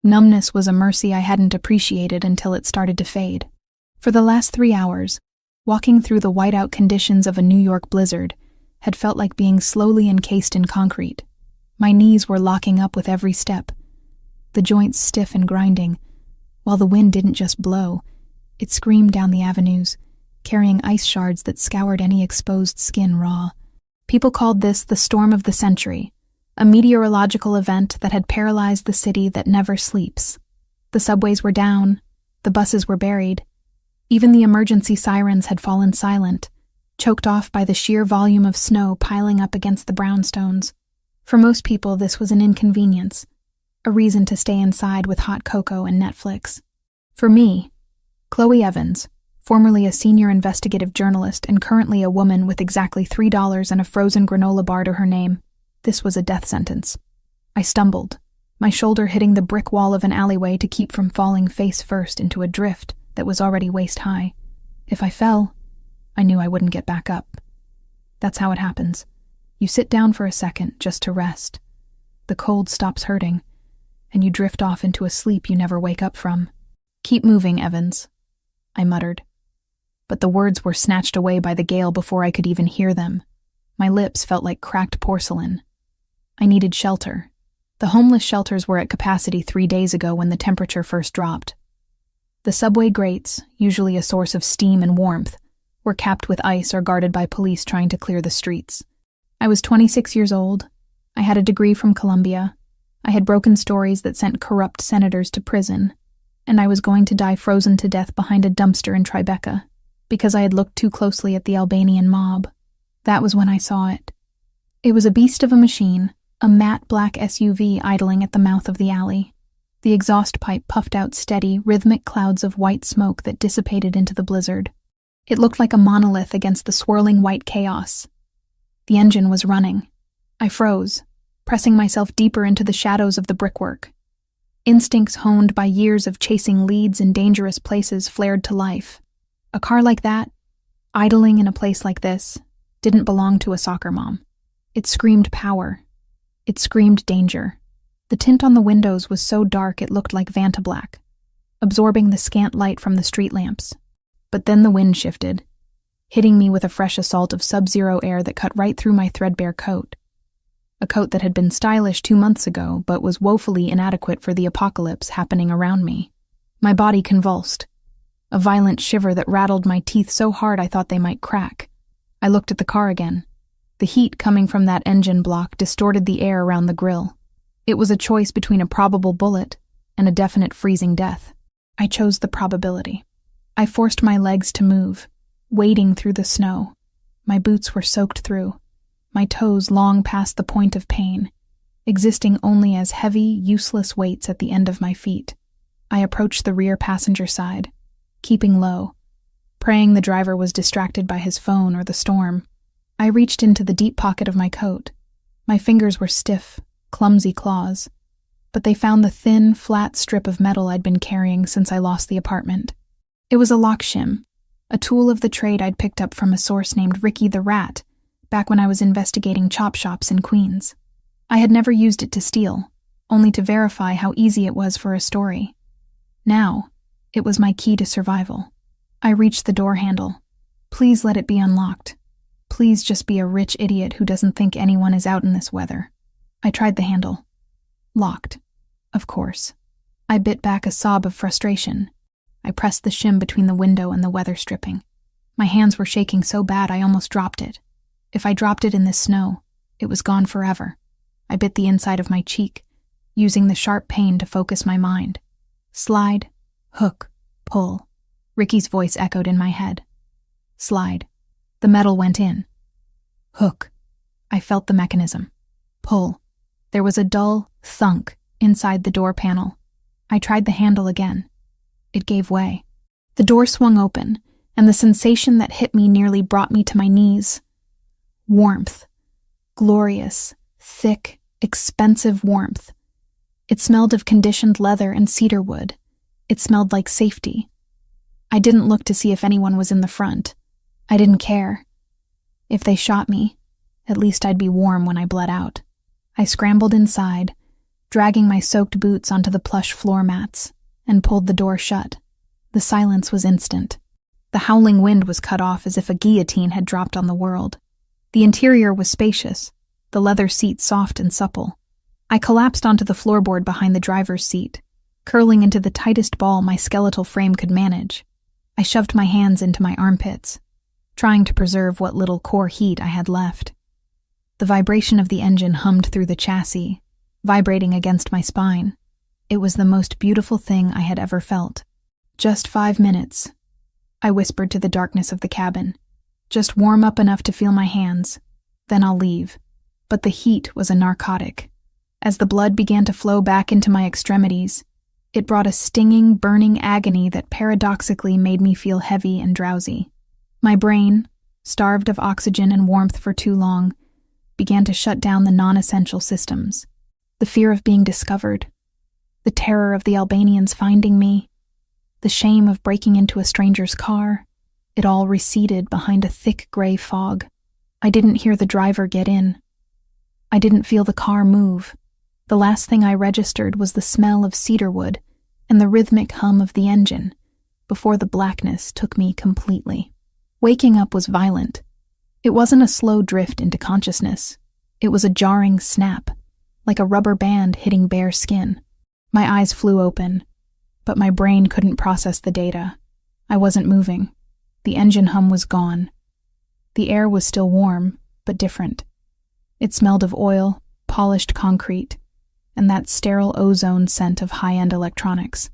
Numbness was a mercy I hadn't appreciated until it started to fade. For the last 3 hours, walking through the whiteout conditions of a New York blizzard had felt like being slowly encased in concrete. My knees were locking up with every step, the joints stiff and grinding, while the wind didn't just blow, it screamed down the avenues, carrying ice shards that scoured any exposed skin raw. People called this the storm of the century, a meteorological event that had paralyzed the city that never sleeps. The subways were down, the buses were buried, even the emergency sirens had fallen silent, choked off by the sheer volume of snow piling up against the brownstones. For most people, this was an inconvenience, a reason to stay inside with hot cocoa and Netflix. For me, Chloe Evans, formerly a senior investigative journalist and currently a woman with exactly $3 and a frozen granola bar to her name, this was a death sentence. I stumbled, my shoulder hitting the brick wall of an alleyway to keep from falling face first into a drift that was already waist-high. If I fell, I knew I wouldn't get back up. That's how it happens. You sit down for a second just to rest. The cold stops hurting, and you drift off into a sleep you never wake up from. "Keep moving, Evans," I muttered. But the words were snatched away by the gale before I could even hear them. My lips felt like cracked porcelain. I needed shelter. The homeless shelters were at capacity 3 days ago when the temperature first dropped. The subway grates, usually a source of steam and warmth, were capped with ice or guarded by police trying to clear the streets. I was 26 years old. I had a degree from Columbia. I had broken stories that sent corrupt senators to prison, and I was going to die frozen to death behind a dumpster in Tribeca because I had looked too closely at the Albanian mob. That was when I saw it. It was a beast of a machine, a matte black SUV idling at the mouth of the alley. The exhaust pipe puffed out steady, rhythmic clouds of white smoke that dissipated into the blizzard. It looked like a monolith against the swirling white chaos. The engine was running. I froze, pressing myself deeper into the shadows of the brickwork. Instincts honed by years of chasing leads in dangerous places flared to life. A car like that, idling in a place like this, didn't belong to a soccer mom. It screamed power. It screamed danger. The tint on the windows was so dark it looked like Vantablack, absorbing the scant light from the street lamps. But then the wind shifted, hitting me with a fresh assault of sub-zero air that cut right through my threadbare coat. A coat that had been stylish 2 months ago, but was woefully inadequate for the apocalypse happening around me. My body convulsed, a violent shiver that rattled my teeth so hard I thought they might crack. I looked at the car again. The heat coming from that engine block distorted the air around the grille. It was a choice between a probable bullet and a definite freezing death. I chose the probability. I forced my legs to move, wading through the snow. My boots were soaked through, my toes long past the point of pain, existing only as heavy, useless weights at the end of my feet. I approached the rear passenger side, keeping low, praying the driver was distracted by his phone or the storm. I reached into the deep pocket of my coat. My fingers were stiff, clumsy claws, but they found the thin, flat strip of metal I'd been carrying since I lost the apartment. It was a lock shim, a tool of the trade I'd picked up from a source named Ricky the Rat, back when I was investigating chop shops in Queens. I had never used it to steal, only to verify how easy it was for a story. Now, it was my key to survival. I reached the door handle. Please let it be unlocked. Please just be a rich idiot who doesn't think anyone is out in this weather. I tried the handle. Locked. Of course. I bit back a sob of frustration. I pressed the shim between the window and the weather stripping. My hands were shaking so bad I almost dropped it. If I dropped it in this snow, it was gone forever. I bit the inside of my cheek, using the sharp pain to focus my mind. Slide, hook, pull. Ricky's voice echoed in my head. Slide. The metal went in. Hook. I felt the mechanism. Pull. There was a dull thunk inside the door panel. I tried the handle again. It gave way. The door swung open, and the sensation that hit me nearly brought me to my knees. Warmth. Glorious, thick, expensive warmth. It smelled of conditioned leather and cedar wood. It smelled like safety. I didn't look to see if anyone was in the front. I didn't care. If they shot me, at least I'd be warm when I bled out. I scrambled inside, dragging my soaked boots onto the plush floor mats, and pulled the door shut. The silence was instant. The howling wind was cut off as if a guillotine had dropped on the world. The interior was spacious, the leather seat soft and supple. I collapsed onto the floorboard behind the driver's seat, curling into the tightest ball my skeletal frame could manage. I shoved my hands into my armpits, trying to preserve what little core heat I had left. The vibration of the engine hummed through the chassis, vibrating against my spine. It was the most beautiful thing I had ever felt. "Just 5 minutes," I whispered to the darkness of the cabin. "Just warm up enough to feel my hands, then I'll leave." But the heat was a narcotic. As the blood began to flow back into my extremities, it brought a stinging, burning agony that paradoxically made me feel heavy and drowsy. My brain, starved of oxygen and warmth for too long, began to shut down the non-essential systems. The fear of being discovered, the terror of the Albanians finding me, the shame of breaking into a stranger's car, it all receded behind a thick gray fog. I didn't hear the driver get in. I didn't feel the car move. The last thing I registered was the smell of cedarwood and the rhythmic hum of the engine, before the blackness took me completely. Waking up was violent. It wasn't a slow drift into consciousness. It was a jarring snap, like a rubber band hitting bare skin. My eyes flew open, but my brain couldn't process the data. I wasn't moving. The engine hum was gone. The air was still warm, but different. It smelled of oil, polished concrete, and that sterile ozone scent of high-end electronics.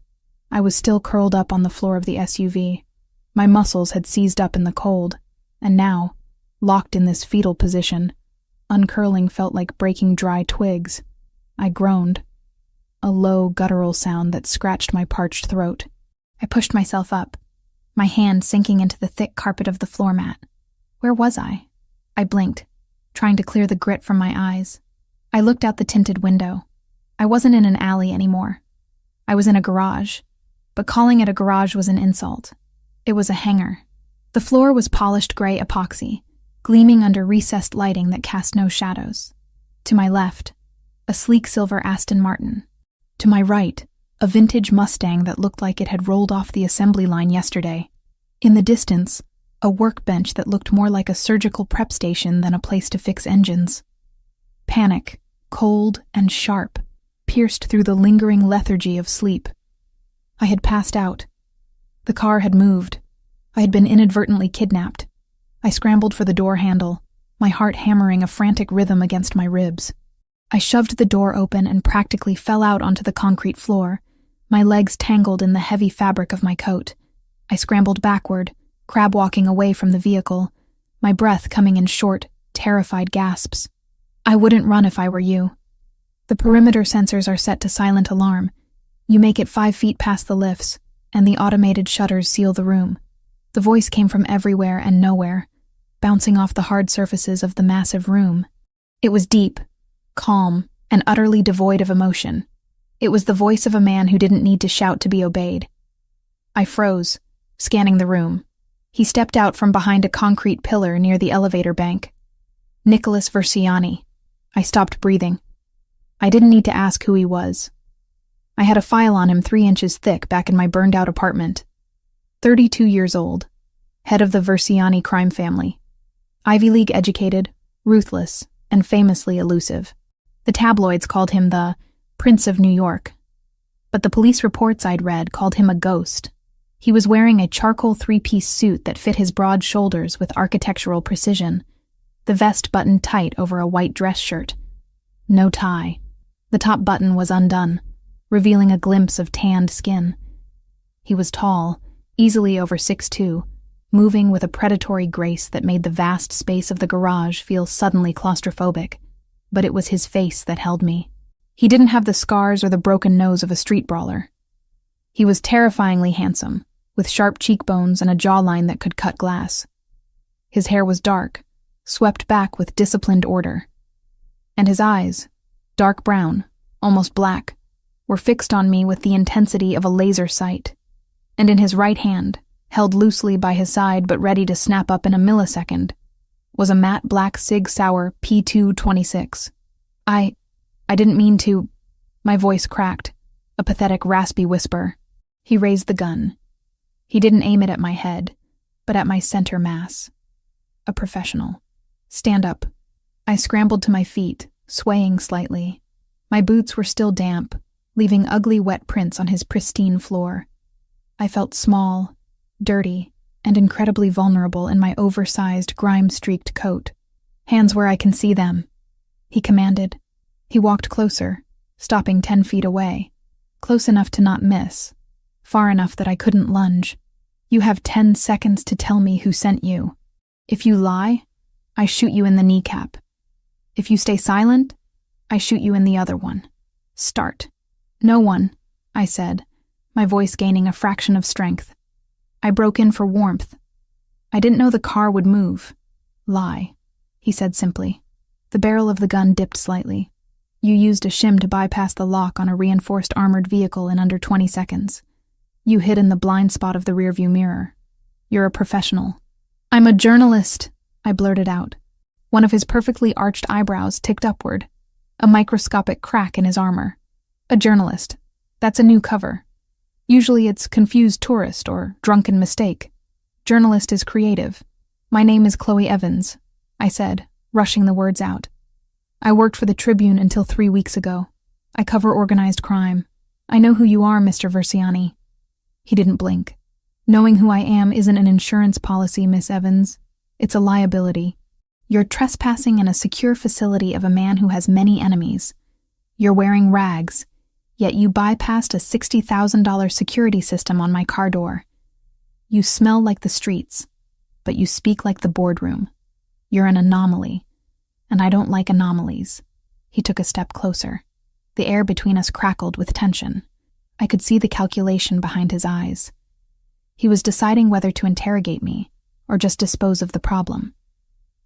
I was still curled up on the floor of the SUV. My muscles had seized up in the cold, and now, locked in this fetal position, uncurling felt like breaking dry twigs. I groaned, a low, guttural sound that scratched my parched throat. I pushed myself up, my hand sinking into the thick carpet of the floor mat. Where was I? I blinked, trying to clear the grit from my eyes. I looked out the tinted window. I wasn't in an alley anymore. I was in a garage, but calling it a garage was an insult. It was a hangar. The floor was polished gray epoxy, gleaming under recessed lighting that cast no shadows. To my left, a sleek silver Aston Martin. To my right, a vintage Mustang that looked like it had rolled off the assembly line yesterday. In the distance, a workbench that looked more like a surgical prep station than a place to fix engines. Panic, cold and sharp, pierced through the lingering lethargy of sleep. I had passed out. The car had moved. I had been inadvertently kidnapped. I scrambled for the door handle, my heart hammering a frantic rhythm against my ribs. I shoved the door open and practically fell out onto the concrete floor, my legs tangled in the heavy fabric of my coat. I scrambled backward, crab-walking away from the vehicle, my breath coming in short, terrified gasps. I wouldn't run if I were you. The perimeter sensors are set to silent alarm. You make it 5 feet past the lifts, and the automated shutters seal the room. The voice came from everywhere and nowhere, bouncing off the hard surfaces of the massive room. It was deep, calm, and utterly devoid of emotion. It was the voice of a man who didn't need to shout to be obeyed. I froze, scanning the room. He stepped out from behind a concrete pillar near the elevator bank. Nicholas Versiani. I stopped breathing. I didn't need to ask who he was. I had a file on him 3 inches thick back in my burned-out apartment. 32 years old, head of the Versiani crime family. Ivy League educated, ruthless, and famously elusive. The tabloids called him the Prince of New York. But the police reports I'd read called him a ghost. He was wearing a charcoal 3-piece suit that fit his broad shoulders with architectural precision, the vest buttoned tight over a white dress shirt. No tie. The top button was undone, revealing a glimpse of tanned skin. He was tall, easily over 6'2", moving with a predatory grace that made the vast space of the garage feel suddenly claustrophobic. But it was his face that held me. He didn't have the scars or the broken nose of a street brawler. He was terrifyingly handsome, with sharp cheekbones and a jawline that could cut glass. His hair was dark, swept back with disciplined order. And his eyes, dark brown, almost black, were fixed on me with the intensity of a laser sight. And in his right hand, held loosely by his side but ready to snap up in a millisecond, was a matte black Sig Sauer P226. I didn't mean to... My voice cracked, a pathetic, raspy whisper. He raised the gun. He didn't aim it at my head, but at my center mass. A professional. Stand up. I scrambled to my feet, swaying slightly. My boots were still damp, leaving ugly wet prints on his pristine floor. I felt small, dirty, and incredibly vulnerable in my oversized, grime-streaked coat. Hands where I can see them, he commanded. He walked closer, stopping 10 feet away, close enough to not miss, far enough that I couldn't lunge. You have 10 seconds to tell me who sent you. If you lie, I shoot you in the kneecap. If you stay silent, I shoot you in the other one. Start. No one, I said, my voice gaining a fraction of strength. I broke in for warmth. I didn't know the car would move. Lie, he said simply. The barrel of the gun dipped slightly. You used a shim to bypass the lock on a reinforced armored vehicle in under 20 seconds. You hid in the blind spot of the rearview mirror. You're a professional. I'm a journalist, I blurted out. One of his perfectly arched eyebrows ticked upward, a microscopic crack in his armor. A journalist. That's a new cover. Usually it's confused tourist or drunken mistake. Journalist is creative. My name is Chloe Evans, I said, rushing the words out. I worked for the Tribune until 3 weeks ago. I cover organized crime. I know who you are, Mr. Versiani. He didn't blink. Knowing who I am isn't an insurance policy, Miss Evans. It's a liability. You're trespassing in a secure facility of a man who has many enemies. You're wearing rags, yet you bypassed a $60,000 security system on my car door. You smell like the streets, but you speak like the boardroom. You're an anomaly, and I don't like anomalies. He took a step closer. The air between us crackled with tension. I could see the calculation behind his eyes. He was deciding whether to interrogate me or just dispose of the problem.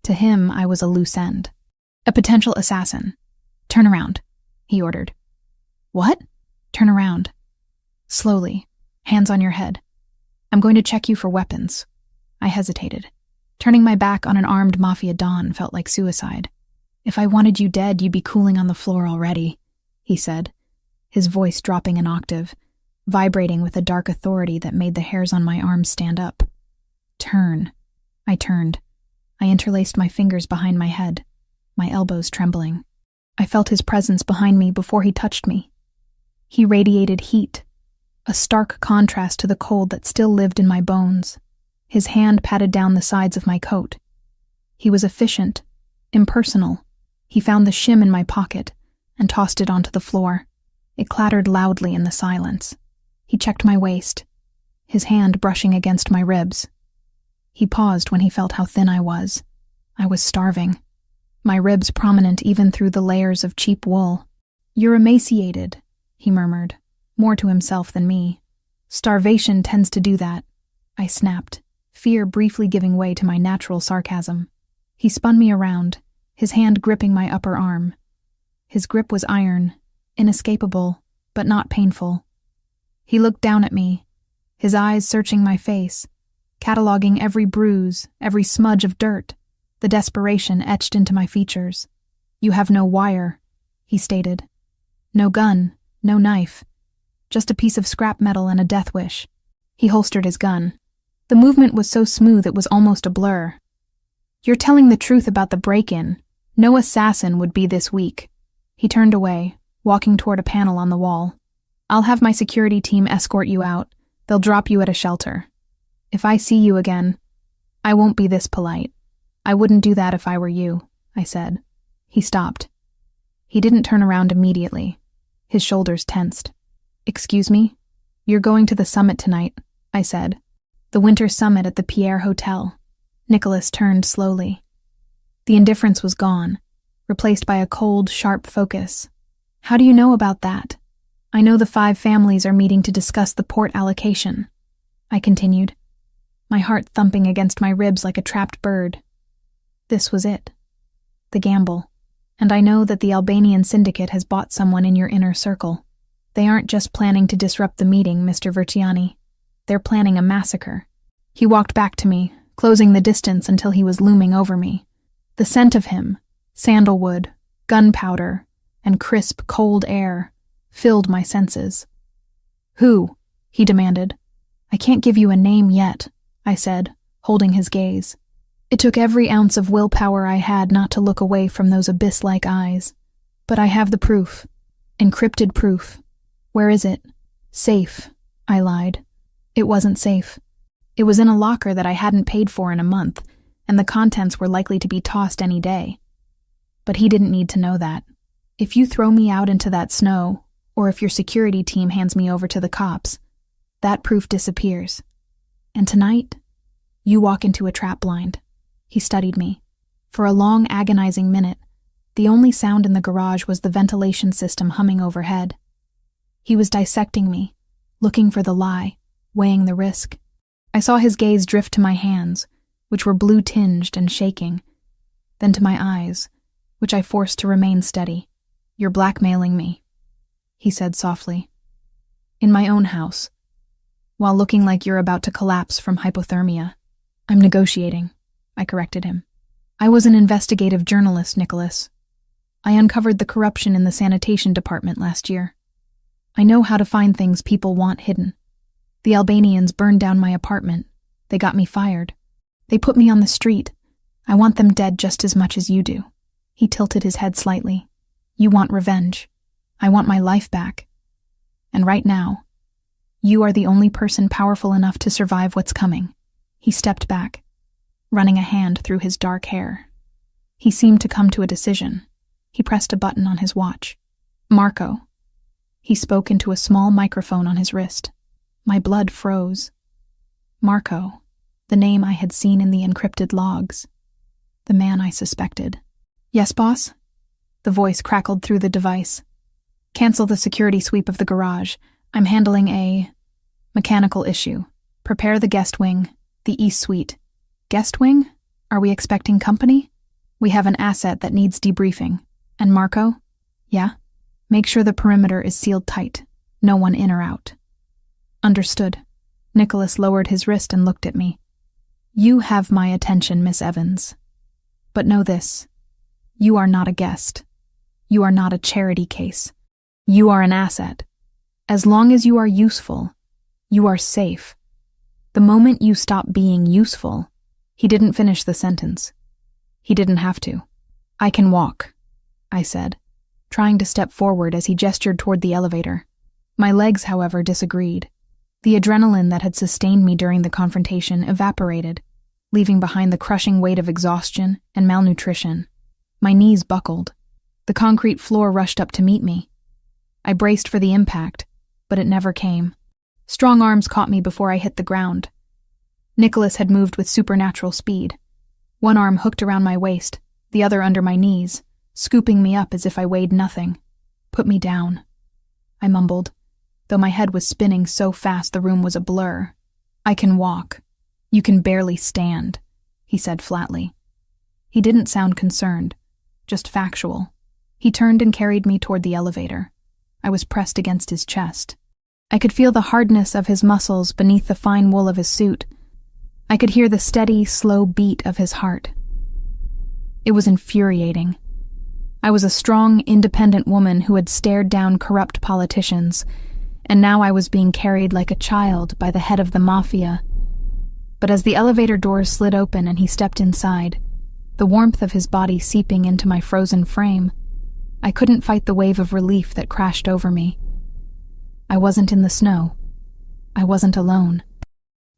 To him, I was a loose end. A potential assassin. Turn around, he ordered. What? Turn around. Slowly, hands on your head. I'm going to check you for weapons. I hesitated. Turning my back on an armed Mafia Don felt like suicide. If I wanted you dead, you'd be cooling on the floor already, he said, his voice dropping an octave, vibrating with a dark authority that made the hairs on my arms stand up. Turn. I turned. I interlaced my fingers behind my head, my elbows trembling. I felt his presence behind me before he touched me. He radiated heat, a stark contrast to the cold that still lived in my bones. His hand patted down the sides of my coat. He was efficient, impersonal. He found the shim in my pocket and tossed it onto the floor. It clattered loudly in the silence. He checked my waist, his hand brushing against my ribs. He paused when he felt how thin I was. I was starving, my ribs prominent even through the layers of cheap wool. You're emaciated, he murmured, more to himself than me. Starvation tends to do that, I snapped, fear briefly giving way to my natural sarcasm. He spun me around, his hand gripping my upper arm. His grip was iron, inescapable, but not painful. He looked down at me, his eyes searching my face, cataloging every bruise, every smudge of dirt, the desperation etched into my features. You have no wire, he stated. No gun, no knife, just a piece of scrap metal and a death wish. He holstered his gun. The movement was so smooth it was almost a blur. You're telling the truth about the break-in. No assassin would be this weak. He turned away, walking toward a panel on the wall. I'll have my security team escort you out. They'll drop you at a shelter. If I see you again, I won't be this polite. I wouldn't do that if I were you, I said. He stopped. He didn't turn around immediately. His shoulders tensed. Excuse me? You're going to the summit tonight, I said. The winter summit at the Pierre Hotel. Nicholas turned slowly. The indifference was gone, replaced by a cold, sharp focus. How do you know about that? I know the 5 families are meeting to discuss the port allocation, I continued, my heart thumping against my ribs like a trapped bird. This was it. The gamble. And I know that the Albanian syndicate has bought someone in your inner circle. They aren't just planning to disrupt the meeting, Mr. Verciani. They're planning a massacre. He walked back to me, closing the distance until he was looming over me. The scent of him, sandalwood, gunpowder, and crisp, cold air, filled my senses. "Who?" he demanded. "I can't give you a name yet," I said, holding his gaze. It took every ounce of willpower I had not to look away from those abyss-like eyes. "But I have the proof. Encrypted proof. Where is it?" "Safe," I lied. It wasn't safe. It was in a locker that I hadn't paid for in a month, and the contents were likely to be tossed any day. But he didn't need to know that. "If you throw me out into that snow, or if your security team hands me over to the cops, that proof disappears. And tonight, you walk into a trap blind." He studied me. For a long, agonizing minute, the only sound in the garage was the ventilation system humming overhead. He was dissecting me, looking for the lie, weighing the risk. I saw his gaze drift to my hands, which were blue-tinged and shaking, then to my eyes, which I forced to remain steady. "You're blackmailing me," he said softly. "In my own house, while looking like you're about to collapse from hypothermia." "I'm negotiating," I corrected him. "I was an investigative journalist, Nicholas. I uncovered the corruption in the sanitation department last year. I know how to find things people want hidden. The Albanians burned down my apartment. They got me fired. They put me on the street. I want them dead just as much as you do." He tilted his head slightly. "You want revenge. I want my life back. And right now, you are the only person powerful enough to survive what's coming." He stepped back, running a hand through his dark hair. He seemed to come to a decision. He pressed a button on his watch. "Marco." He spoke into a small microphone on his wrist. My blood froze. Marco, the name I had seen in the encrypted logs. The man I suspected. "Yes, boss?" The voice crackled through the device. "Cancel the security sweep of the garage. I'm handling a mechanical issue. Prepare the guest wing, the East Suite." "Guest wing? Are we expecting company?" "We have an asset that needs debriefing." "And Marco?" "Yeah? Make sure the perimeter is sealed tight. No one in or out." "Understood." Nicholas lowered his wrist and looked at me. "You have my attention, Miss Evans. But know this. You are not a guest. You are not a charity case. You are an asset. As long as you are useful, you are safe. The moment you stop being useful..." He didn't finish the sentence. He didn't have to. "I can walk," I said, trying to step forward as he gestured toward the elevator. My legs, however, disagreed. The adrenaline that had sustained me during the confrontation evaporated, leaving behind the crushing weight of exhaustion and malnutrition. My knees buckled. The concrete floor rushed up to meet me. I braced for the impact, but it never came. Strong arms caught me before I hit the ground. Nicholas had moved with supernatural speed. One arm hooked around my waist, the other under my knees, scooping me up as if I weighed nothing. "Put me down," I mumbled, though my head was spinning so fast the room was a blur. "I can walk. You can barely stand," he said flatly. He didn't sound concerned, just factual. He turned and carried me toward the elevator. I was pressed against his chest. I could feel the hardness of his muscles beneath the fine wool of his suit. I could hear the steady, slow beat of his heart. It was infuriating. I was a strong, independent woman who had stared down corrupt politicians, and now I was being carried like a child by the head of the Mafia. But as the elevator doors slid open and he stepped inside, the warmth of his body seeping into my frozen frame, I couldn't fight the wave of relief that crashed over me. I wasn't in the snow. I wasn't alone.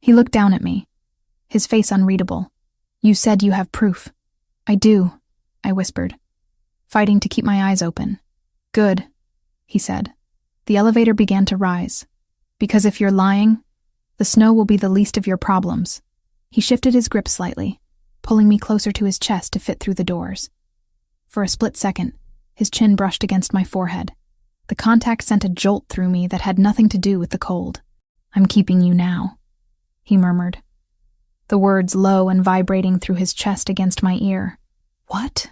He looked down at me, his face unreadable. "You said you have proof." "I do," I whispered, fighting to keep my eyes open. "Good," he said. The elevator began to rise. "Because if you're lying, the snow will be the least of your problems." He shifted his grip slightly, pulling me closer to his chest to fit through the doors. For a split second, his chin brushed against my forehead. The contact sent a jolt through me that had nothing to do with the cold. "I'm keeping you now," he murmured, the words low and vibrating through his chest against my ear. "What?"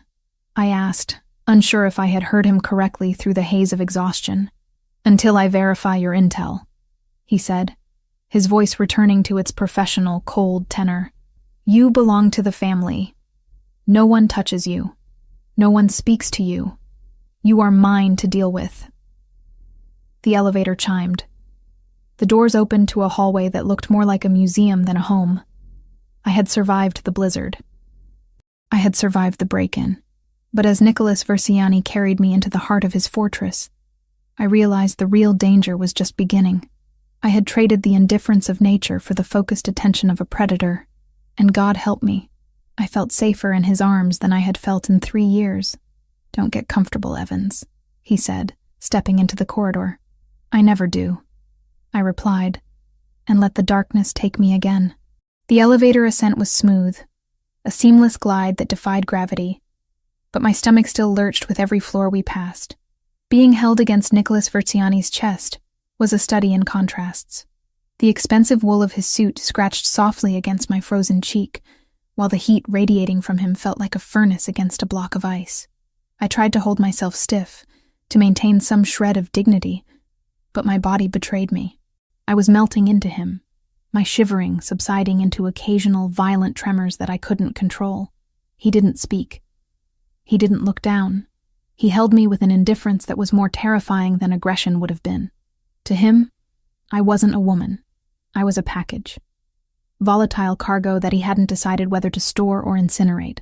I asked, unsure if I had heard him correctly through the haze of exhaustion. "Until I verify your intel," he said, his voice returning to its professional, cold tenor. "You belong to the family. No one touches you. No one speaks to you. You are mine to deal with." The elevator chimed. The doors opened to a hallway that looked more like a museum than a home. I had survived the blizzard. I had survived the break-in. But as Nicholas Versiani carried me into the heart of his fortress, I realized the real danger was just beginning. I had traded the indifference of nature for the focused attention of a predator, and God help me, I felt safer in his arms than I had felt in 3 years. "Don't get comfortable, Evans," he said, stepping into the corridor. "I never do," I replied, and let the darkness take me again. The elevator ascent was smooth, a seamless glide that defied gravity, but my stomach still lurched with every floor we passed. Being held against Nicholas Versiani's chest was a study in contrasts. The expensive wool of his suit scratched softly against my frozen cheek, while the heat radiating from him felt like a furnace against a block of ice. I tried to hold myself stiff, to maintain some shred of dignity, but my body betrayed me. I was melting into him, my shivering subsiding into occasional violent tremors that I couldn't control. He didn't speak. He didn't look down. He held me with an indifference that was more terrifying than aggression would have been. To him, I wasn't a woman. I was a package. Volatile cargo that he hadn't decided whether to store or incinerate.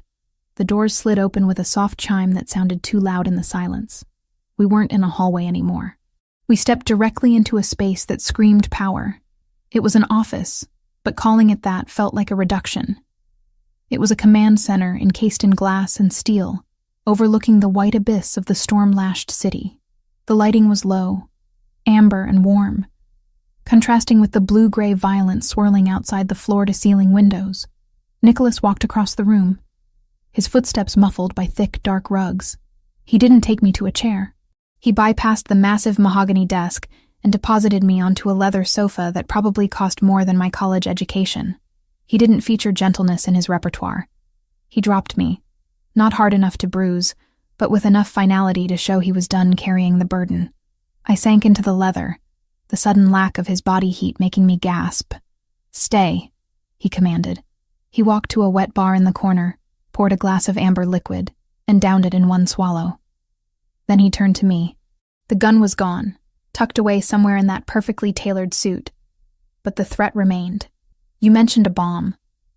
The doors slid open with a soft chime that sounded too loud in the silence. We weren't in a hallway anymore. We stepped directly into a space that screamed power. It was an office, but calling it that felt like a reduction. It was a command center encased in glass and steel, overlooking the white abyss of the storm-lashed city. The lighting was low, amber and warm, contrasting with the blue-gray violence swirling outside the floor-to-ceiling windows. Nicholas walked across the room, his footsteps muffled by thick, dark rugs. He didn't take me to a chair. He bypassed the massive mahogany desk and deposited me onto a leather sofa that probably cost more than my college education. He didn't feature gentleness in his repertoire. He dropped me, not hard enough to bruise, but with enough finality to show he was done carrying the burden. I sank into the leather, the sudden lack of his body heat making me gasp. "Stay," he commanded. He walked to a wet bar in the corner, poured a glass of amber liquid, and downed it in one swallow. Then he turned to me. The gun was gone, tucked away somewhere in that perfectly tailored suit. But the threat remained. "You mentioned a bomb,"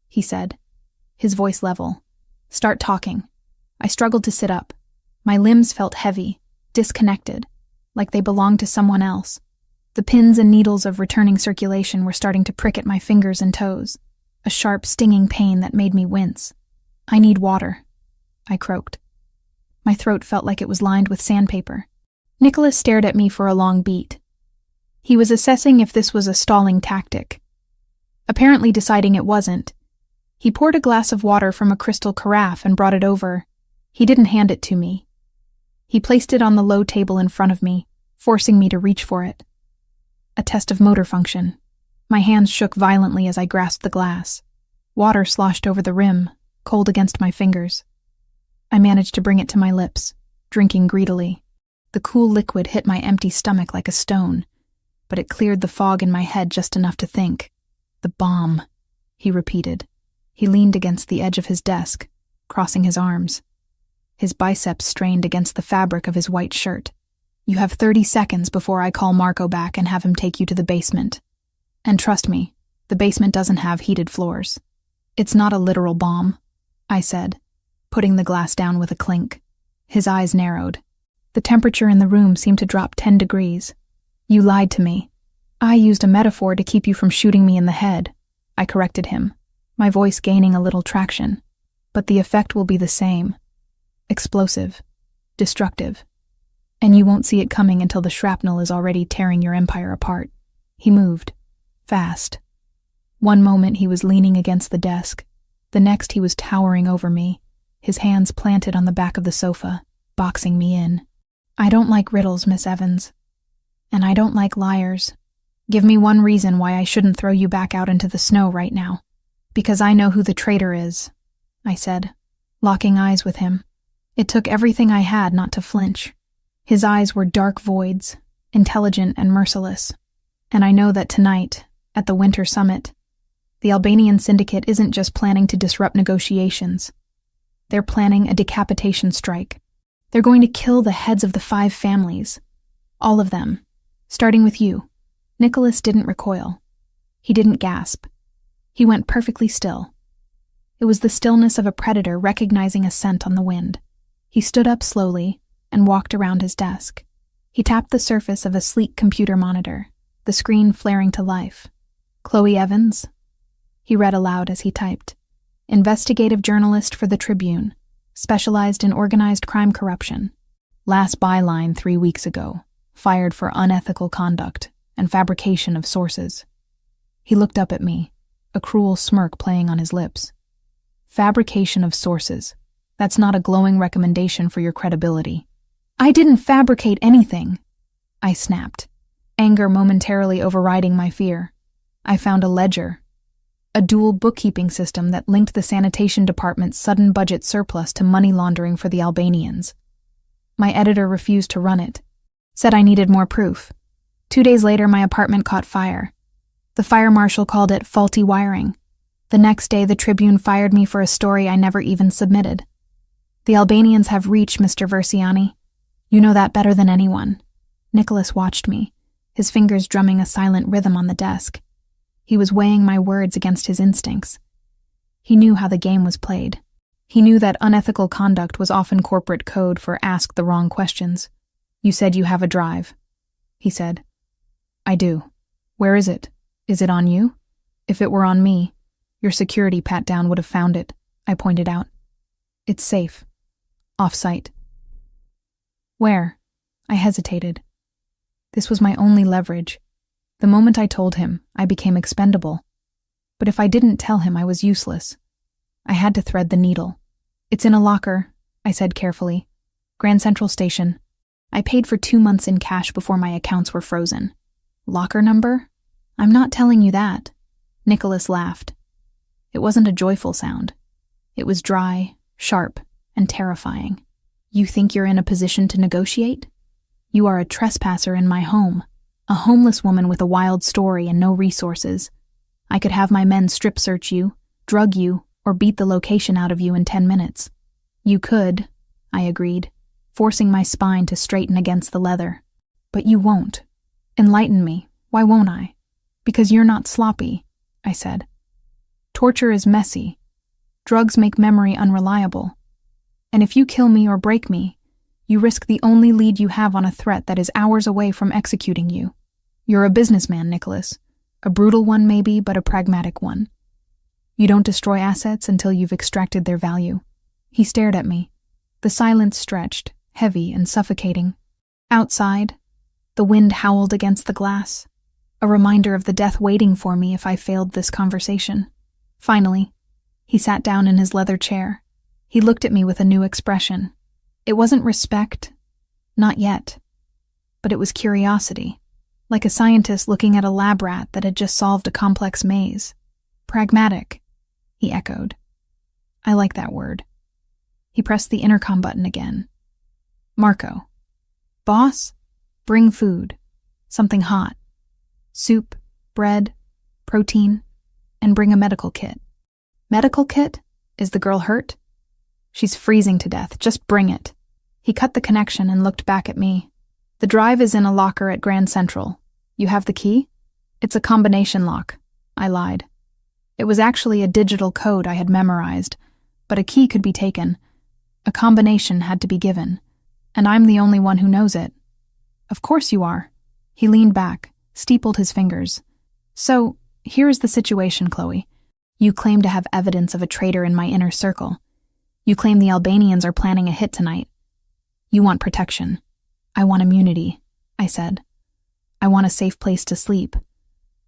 he said, his voice level. "Start talking." I struggled to sit up. My limbs felt heavy, disconnected, like they belonged to someone else. The pins and needles of returning circulation were starting to prick at my fingers and toes, a sharp, stinging pain that made me wince. "I need water," I croaked. My throat felt like it was lined with sandpaper. Nicholas stared at me for a long beat. He was assessing if this was a stalling tactic. Apparently deciding it wasn't, he poured a glass of water from a crystal carafe and brought it over. He didn't hand it to me. He placed it on the low table in front of me, forcing me to reach for it. A test of motor function. My hands shook violently as I grasped the glass. Water sloshed over the rim, cold against my fingers. I managed to bring it to my lips, drinking greedily. The cool liquid hit my empty stomach like a stone, but it cleared the fog in my head just enough to think. "The bomb," he repeated. He leaned against the edge of his desk, crossing his arms. His biceps strained against the fabric of his white shirt. "You have 30 seconds before I call Marco back and have him take you to the basement. And trust me, the basement doesn't have heated floors. It's not a literal bomb," I said, putting the glass down with a clink. His eyes narrowed. The temperature in the room seemed to drop 10 degrees. "You lied to me. I used a metaphor to keep you from shooting me in the head," I corrected him, my voice gaining a little traction. "But the effect will be the same. Explosive. Destructive. And you won't see it coming until the shrapnel is already tearing your empire apart." He moved. Fast. One moment he was leaning against the desk. The next he was towering over me, his hands planted on the back of the sofa, boxing me in. "I don't like riddles, Miss Evans. And I don't like liars. Give me one reason why I shouldn't throw you back out into the snow right now." "Because I know who the traitor is," I said, locking eyes with him. It took everything I had not to flinch. His eyes were dark voids, intelligent and merciless. And I know that tonight, at the Winter Summit, the Albanian syndicate isn't just planning to disrupt negotiations. They're planning a decapitation strike. They're going to kill the heads of the 5 families. All of them. Starting with you." Nicholas didn't recoil. He didn't gasp. He went perfectly still. It was the stillness of a predator recognizing a scent on the wind. He stood up slowly and walked around his desk. He tapped the surface of a sleek computer monitor, the screen flaring to life. "Chloe Evans?" He read aloud as he typed. "Investigative journalist for the Tribune, specialized in organized crime corruption. Last byline 3 weeks ago. Fired for unethical conduct and fabrication of sources." He looked up at me, a cruel smirk playing on his lips. "Fabrication of sources. That's not a glowing recommendation for your credibility." "I didn't fabricate anything," I snapped, anger momentarily overriding my fear. "I found a ledger, a dual bookkeeping system that linked the sanitation department's sudden budget surplus to money laundering for the Albanians. My editor refused to run it, said I needed more proof. 2 days later, my apartment caught fire. The fire marshal called it faulty wiring. The next day, the Tribune fired me for a story I never even submitted. The Albanians have reach, Mr. Versiani. You know that better than anyone." Nicholas watched me, his fingers drumming a silent rhythm on the desk. He was weighing my words against his instincts. He knew how the game was played. He knew that unethical conduct was often corporate code for ask the wrong questions. "You said you have a drive," he said. "I do. Where is it? Is it on you?" "If it were on me, your security pat-down would have found it," I pointed out. "It's safe. Off-site." "Where?" I hesitated. This was my only leverage. The moment I told him, I became expendable. But if I didn't tell him, I was useless. I had to thread the needle. "It's in a locker," I said carefully. "Grand Central Station. I paid for 2 months in cash before my accounts were frozen." "Locker number?" "I'm not telling you that." Nicholas laughed. It wasn't a joyful sound. It was dry, sharp, and terrifying. "You think you're in a position to negotiate? You are a trespasser in my home, a homeless woman with a wild story and no resources. I could have my men strip search you, drug you, or beat the location out of you in 10 minutes. "You could," I agreed, forcing my spine to straighten against the leather. "But you won't. Enlighten me. Why won't I?" "Because you're not sloppy," I said. "Torture is messy. Drugs make memory unreliable. And if you kill me or break me, you risk the only lead you have on a threat that is hours away from executing you. You're a businessman, Nicholas. A brutal one maybe, but a pragmatic one. You don't destroy assets until you've extracted their value." He stared at me. The silence stretched, heavy and suffocating. Outside, the wind howled against the glass, a reminder of the death waiting for me if I failed this conversation. Finally, he sat down in his leather chair. He looked at me with a new expression. It wasn't respect, not yet, but it was curiosity, like a scientist looking at a lab rat that had just solved a complex maze. "Pragmatic," he echoed. I like that word. He pressed the intercom button again. "Marco. Boss, bring food. Something hot. Soup, bread, protein, and bring a medical kit." "Medical kit? Is the girl hurt?" "She's freezing to death. Just bring it." He cut the connection and looked back at me. "The drive is in a locker at Grand Central. You have the key?" "It's a combination lock," I lied. It was actually a digital code I had memorized, but a key could be taken. A combination had to be given, and I'm the only one who knows it. "Of course you are." He leaned back, steepled his fingers. "So, here is the situation, Chloe. You claim to have evidence of a traitor in my inner circle. You claim the Albanians are planning a hit tonight. You want protection. I want immunity," I said. "I want a safe place to sleep.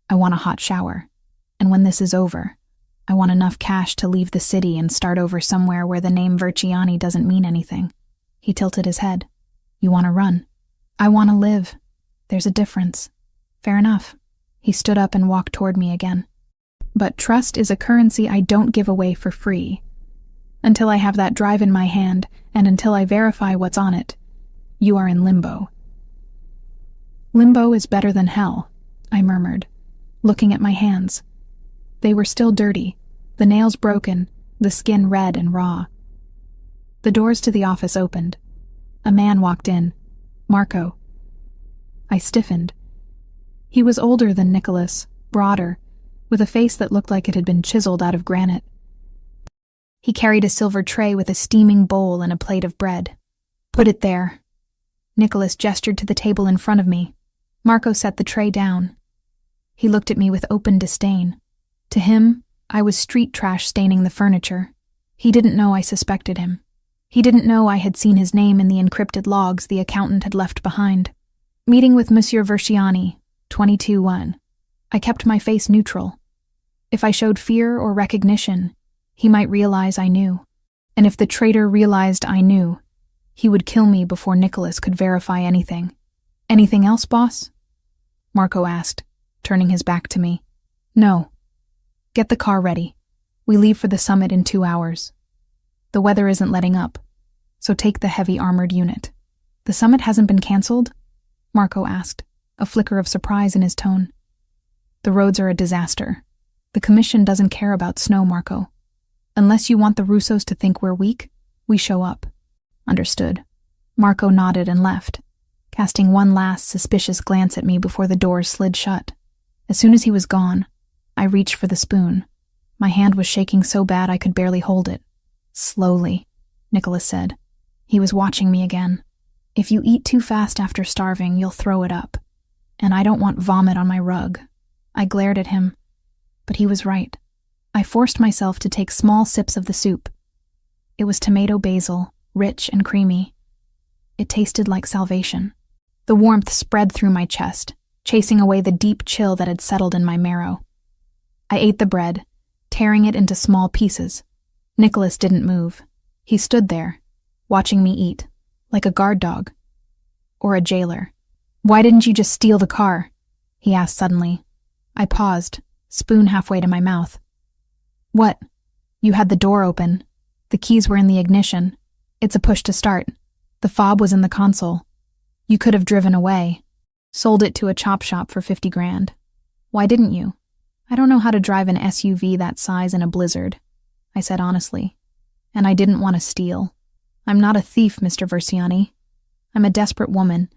I want a hot shower. And when this is over, I want enough cash to leave the city and start over somewhere where the name Verciani doesn't mean anything." He tilted his head. "You want to run. I want to live. There's a difference." "Fair enough." He stood up and walked toward me again. "But trust is a currency I don't give away for free. Until I have that drive in my hand, and until I verify what's on it, you are in limbo." "Limbo is better than hell," I murmured, looking at my hands. They were still dirty, the nails broken, the skin red and raw. The doors to the office opened. A man walked in. "Marco." I stiffened, He was older than Nicholas, broader, with a face that looked like it had been chiseled out of granite. He carried a silver tray with a steaming bowl and a plate of bread. "Put it there." Nicholas gestured to the table in front of me. Marco set the tray down. He looked at me with open disdain. To him, I was street trash staining the furniture. He didn't know I suspected him. He didn't know I had seen his name in the encrypted logs the accountant had left behind. Meeting with Monsieur Versiani, 22-1. I kept my face neutral. If I showed fear or recognition, he might realize I knew. And if the traitor realized I knew, he would kill me before Nicholas could verify anything. "Anything else, boss?" Marco asked, turning his back to me. "No. Get the car ready. We leave for the summit in 2 hours. The weather isn't letting up, so take the heavy armored unit." "The summit hasn't been cancelled?" Marco asked, a flicker of surprise in his tone. "The roads are a disaster. The commission doesn't care about snow, Marco. Unless you want the Russos to think we're weak, we show up." "Understood." Marco nodded and left, casting one last suspicious glance at me before the doors slid shut. As soon as he was gone, I reached for the spoon. My hand was shaking so bad I could barely hold it. "Slowly," Nicholas said. He was watching me again. "If you eat too fast after starving, you'll throw it up. And I don't want vomit on my rug." I glared at him, but he was right. I forced myself to take small sips of the soup. It was tomato basil, rich and creamy. It tasted like salvation. The warmth spread through my chest, chasing away the deep chill that had settled in my marrow. I ate the bread, tearing it into small pieces. Nicholas didn't move. He stood there, watching me eat, like a guard dog. Or a jailer. "Why didn't you just steal the car?" he asked suddenly. I paused, spoon halfway to my mouth. "What? You had the door open. The keys were in the ignition. It's a push to start. The fob was in the console. You could have driven away. Sold it to a chop shop for 50 grand. Why didn't you?" "I don't know how to drive an SUV that size in a blizzard," I said honestly. "And I didn't want to steal. I'm not a thief, Mr. Versiani. I'm a desperate woman.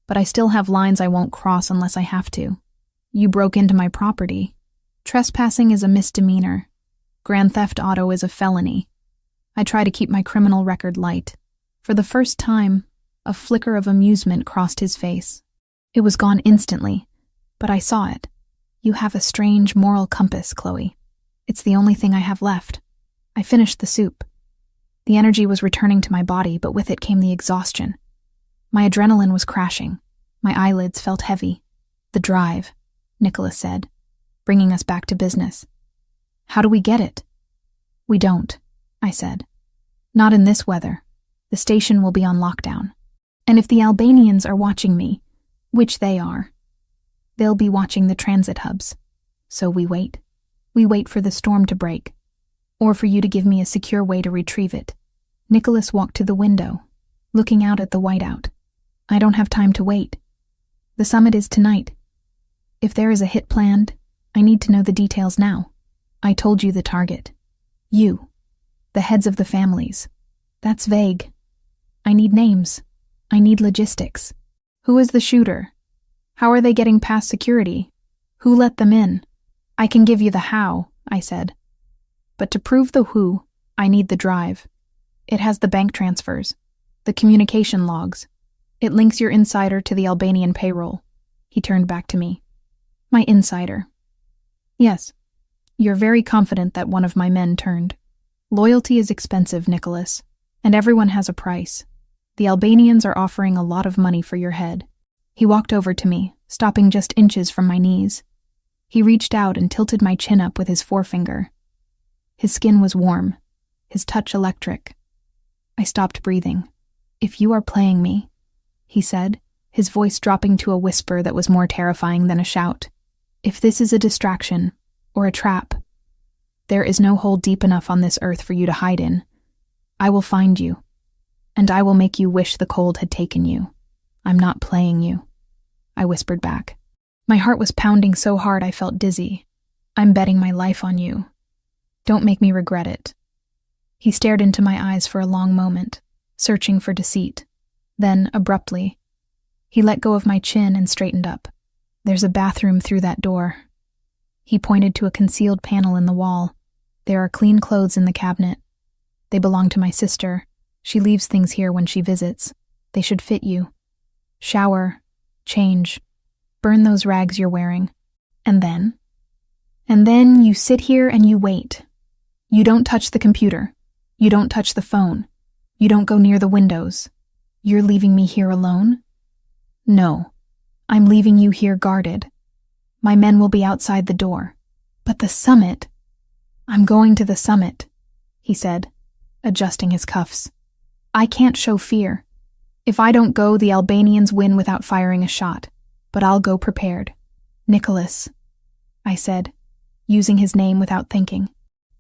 But I still have lines I won't cross unless I have to. You broke into my property. Trespassing is a misdemeanor. Grand theft auto is a felony. I try to keep my criminal record light." For the first time, a flicker of amusement crossed his face. It was gone instantly, but I saw it. "You have a strange moral compass, Chloe. It's the only thing I have left." I finished the soup. The energy was returning to my body, but with it came the exhaustion. My adrenaline was crashing. My eyelids felt heavy. "The drive," Nicholas said, bringing us back to business. "How do we get it?" "We don't," I said. "Not in this weather. The station will be on lockdown. And if the Albanians are watching me, which they are, they'll be watching the transit hubs. So we wait. We wait for the storm to break, or for you to give me a secure way to retrieve it." Nicholas walked to the window, looking out at the whiteout. "I don't have time to wait. The summit is tonight. If there is a hit planned, I need to know the details now. I told you the target. You. The heads of the families. That's vague. I need names. I need logistics. Who is the shooter? How are they getting past security? Who let them in? I can give you the how," I said. "But to prove the who, I need the drive. It has the bank transfers, the communication logs. It links your insider to the Albanian payroll." He turned back to me. "My insider." "Yes. You're very confident that one of my men turned. Loyalty is expensive, Nicholas, and everyone has a price. The Albanians are offering a lot of money for your head." He walked over to me, stopping just inches from my knees. He reached out and tilted my chin up with his forefinger. His skin was warm, his touch electric. I stopped breathing. "If you are playing me," he said, his voice dropping to a whisper that was more terrifying than a shout. "If this is a distraction, or a trap, there is no hole deep enough on this earth for you to hide in. I will find you, and I will make you wish the cold had taken you. I'm not playing you," I whispered back. My heart was pounding so hard I felt dizzy. "I'm betting my life on you. Don't make me regret it." He stared into my eyes for a long moment, searching for deceit. Then, abruptly, he let go of my chin and straightened up. There's a bathroom through that door. He pointed to a concealed panel in the wall. There are clean clothes in the cabinet. They belong to my sister. She leaves things here when she visits. They should fit you. Shower, change, burn those rags you're wearing. And then? And then you sit here and you wait. You don't touch the computer. You don't touch the phone. You don't go near the windows. You're leaving me here alone? No, I'm leaving you here guarded. My men will be outside the door. But the summit? I'm going to the summit, he said, adjusting his cuffs. I can't show fear. If I don't go, the Albanians win without firing a shot. But I'll go prepared. Nicholas, I said, using his name without thinking.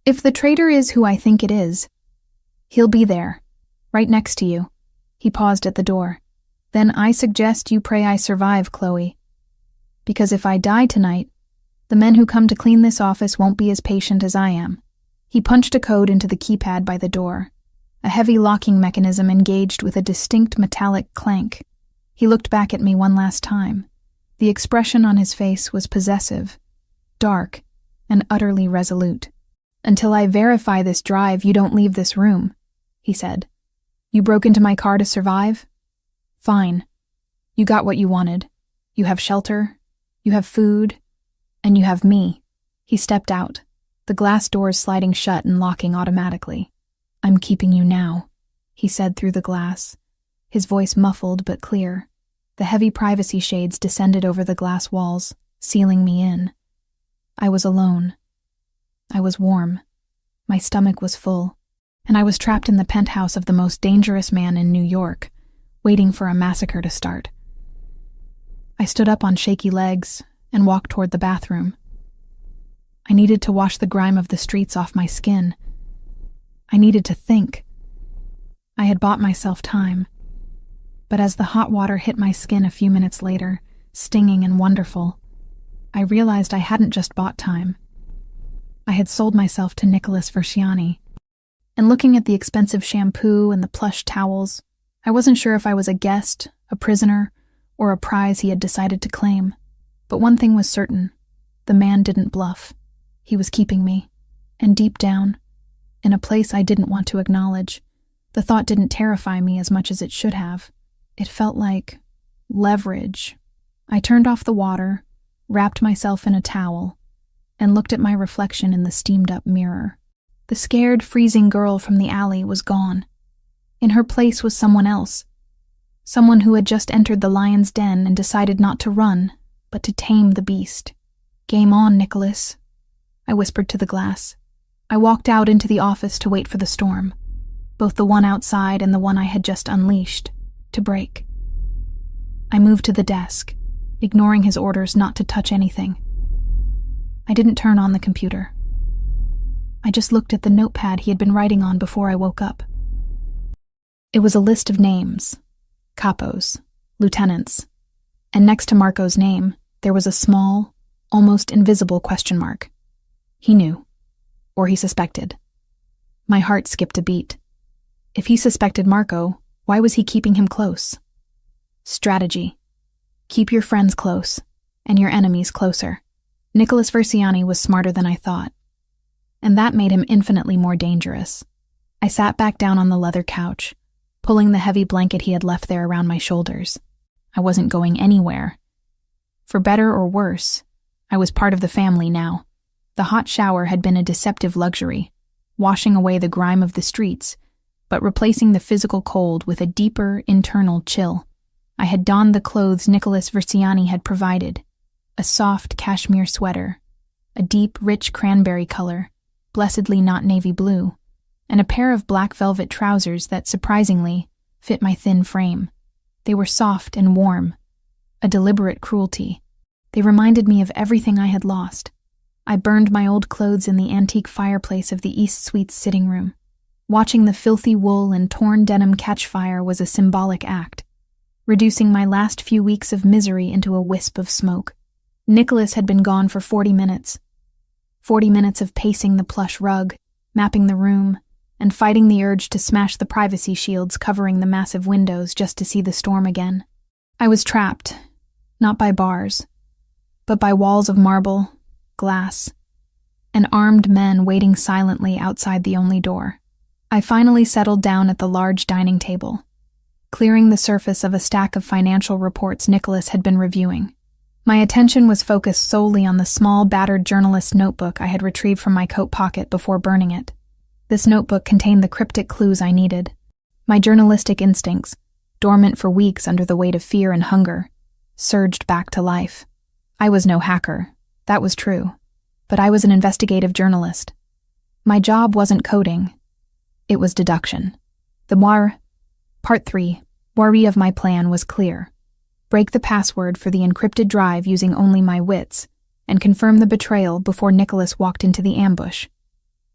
If the traitor is who I think it is, he'll be there, right next to you. He paused at the door. Then I suggest you pray I survive, Chloe. Because if I die tonight, the men who come to clean this office won't be as patient as I am. He punched a code into the keypad by the door. A heavy locking mechanism engaged with a distinct metallic clank. He looked back at me one last time. The expression on his face was possessive, dark, and utterly resolute. Until I verify this drive, you don't leave this room, he said. You broke into my car to survive? Fine. You got what you wanted. You have shelter, you have food, and you have me. He stepped out, the glass doors sliding shut and locking automatically. I'm keeping you now, he said through the glass, his voice muffled but clear. The heavy privacy shades descended over the glass walls, sealing me in. I was alone. I was warm. My stomach was full, and I was trapped in the penthouse of the most dangerous man in New York, waiting for a massacre to start. I stood up on shaky legs and walked toward the bathroom. I needed to wash the grime of the streets off my skin. I needed to think. I had bought myself time. But as the hot water hit my skin a few minutes later, stinging and wonderful, I realized I hadn't just bought time. I had sold myself to Nicholas Versiani. And looking at the expensive shampoo and the plush towels, I wasn't sure if I was a guest, a prisoner, or a prize he had decided to claim. But one thing was certain. The man didn't bluff. He was keeping me. And deep down, in a place I didn't want to acknowledge, the thought didn't terrify me as much as it should have. It felt like leverage. I turned off the water, wrapped myself in a towel, and looked at my reflection in the steamed-up mirror. The scared, freezing girl from the alley was gone. In her place was someone else. Someone who had just entered the lion's den and decided not to run, but to tame the beast. Game on, Nicholas, I whispered to the glass. I walked out into the office to wait for the storm, both the one outside and the one I had just unleashed, to break. I moved to the desk, ignoring his orders not to touch anything. I didn't turn on the computer. I just looked at the notepad he had been writing on before I woke up. It was a list of names, capos, lieutenants, and next to Marco's name, there was a small, almost invisible question mark. He knew, or he suspected. My heart skipped a beat. If he suspected Marco, why was he keeping him close? Strategy. Keep your friends close, and your enemies closer. Nicholas Versiani was smarter than I thought, and that made him infinitely more dangerous. I sat back down on the leather couch, pulling the heavy blanket he had left there around my shoulders. I wasn't going anywhere. For better or worse, I was part of the family now. The hot shower had been a deceptive luxury, washing away the grime of the streets, but replacing the physical cold with a deeper, internal chill. I had donned the clothes Nicholas Versiani had provided, a soft cashmere sweater, a deep, rich cranberry color, blessedly not navy blue, and a pair of black velvet trousers that, surprisingly, fit my thin frame. They were soft and warm, a deliberate cruelty. They reminded me of everything I had lost. I burned my old clothes in the antique fireplace of the East Suite's sitting room. Watching the filthy wool and torn denim catch fire was a symbolic act, reducing my last few weeks of misery into a wisp of smoke. Nicholas had been gone for 40 minutes. 40 minutes of pacing the plush rug, mapping the room, and fighting the urge to smash the privacy shields covering the massive windows just to see the storm again. I was trapped, not by bars, but by walls of marble, glass, and armed men waiting silently outside the only door. I finally settled down at the large dining table, clearing the surface of a stack of financial reports Nicholas had been reviewing. My attention was focused solely on the small, battered journalist's notebook I had retrieved from my coat pocket before burning it. This notebook contained the cryptic clues I needed. My journalistic instincts, dormant for weeks under the weight of fear and hunger, surged back to life. I was no hacker, that was true, but I was an investigative journalist. My job wasn't coding, it was deduction. Part 3, worry of my plan was clear. Break the password for the encrypted drive using only my wits, and confirm the betrayal before Nicholas walked into the ambush.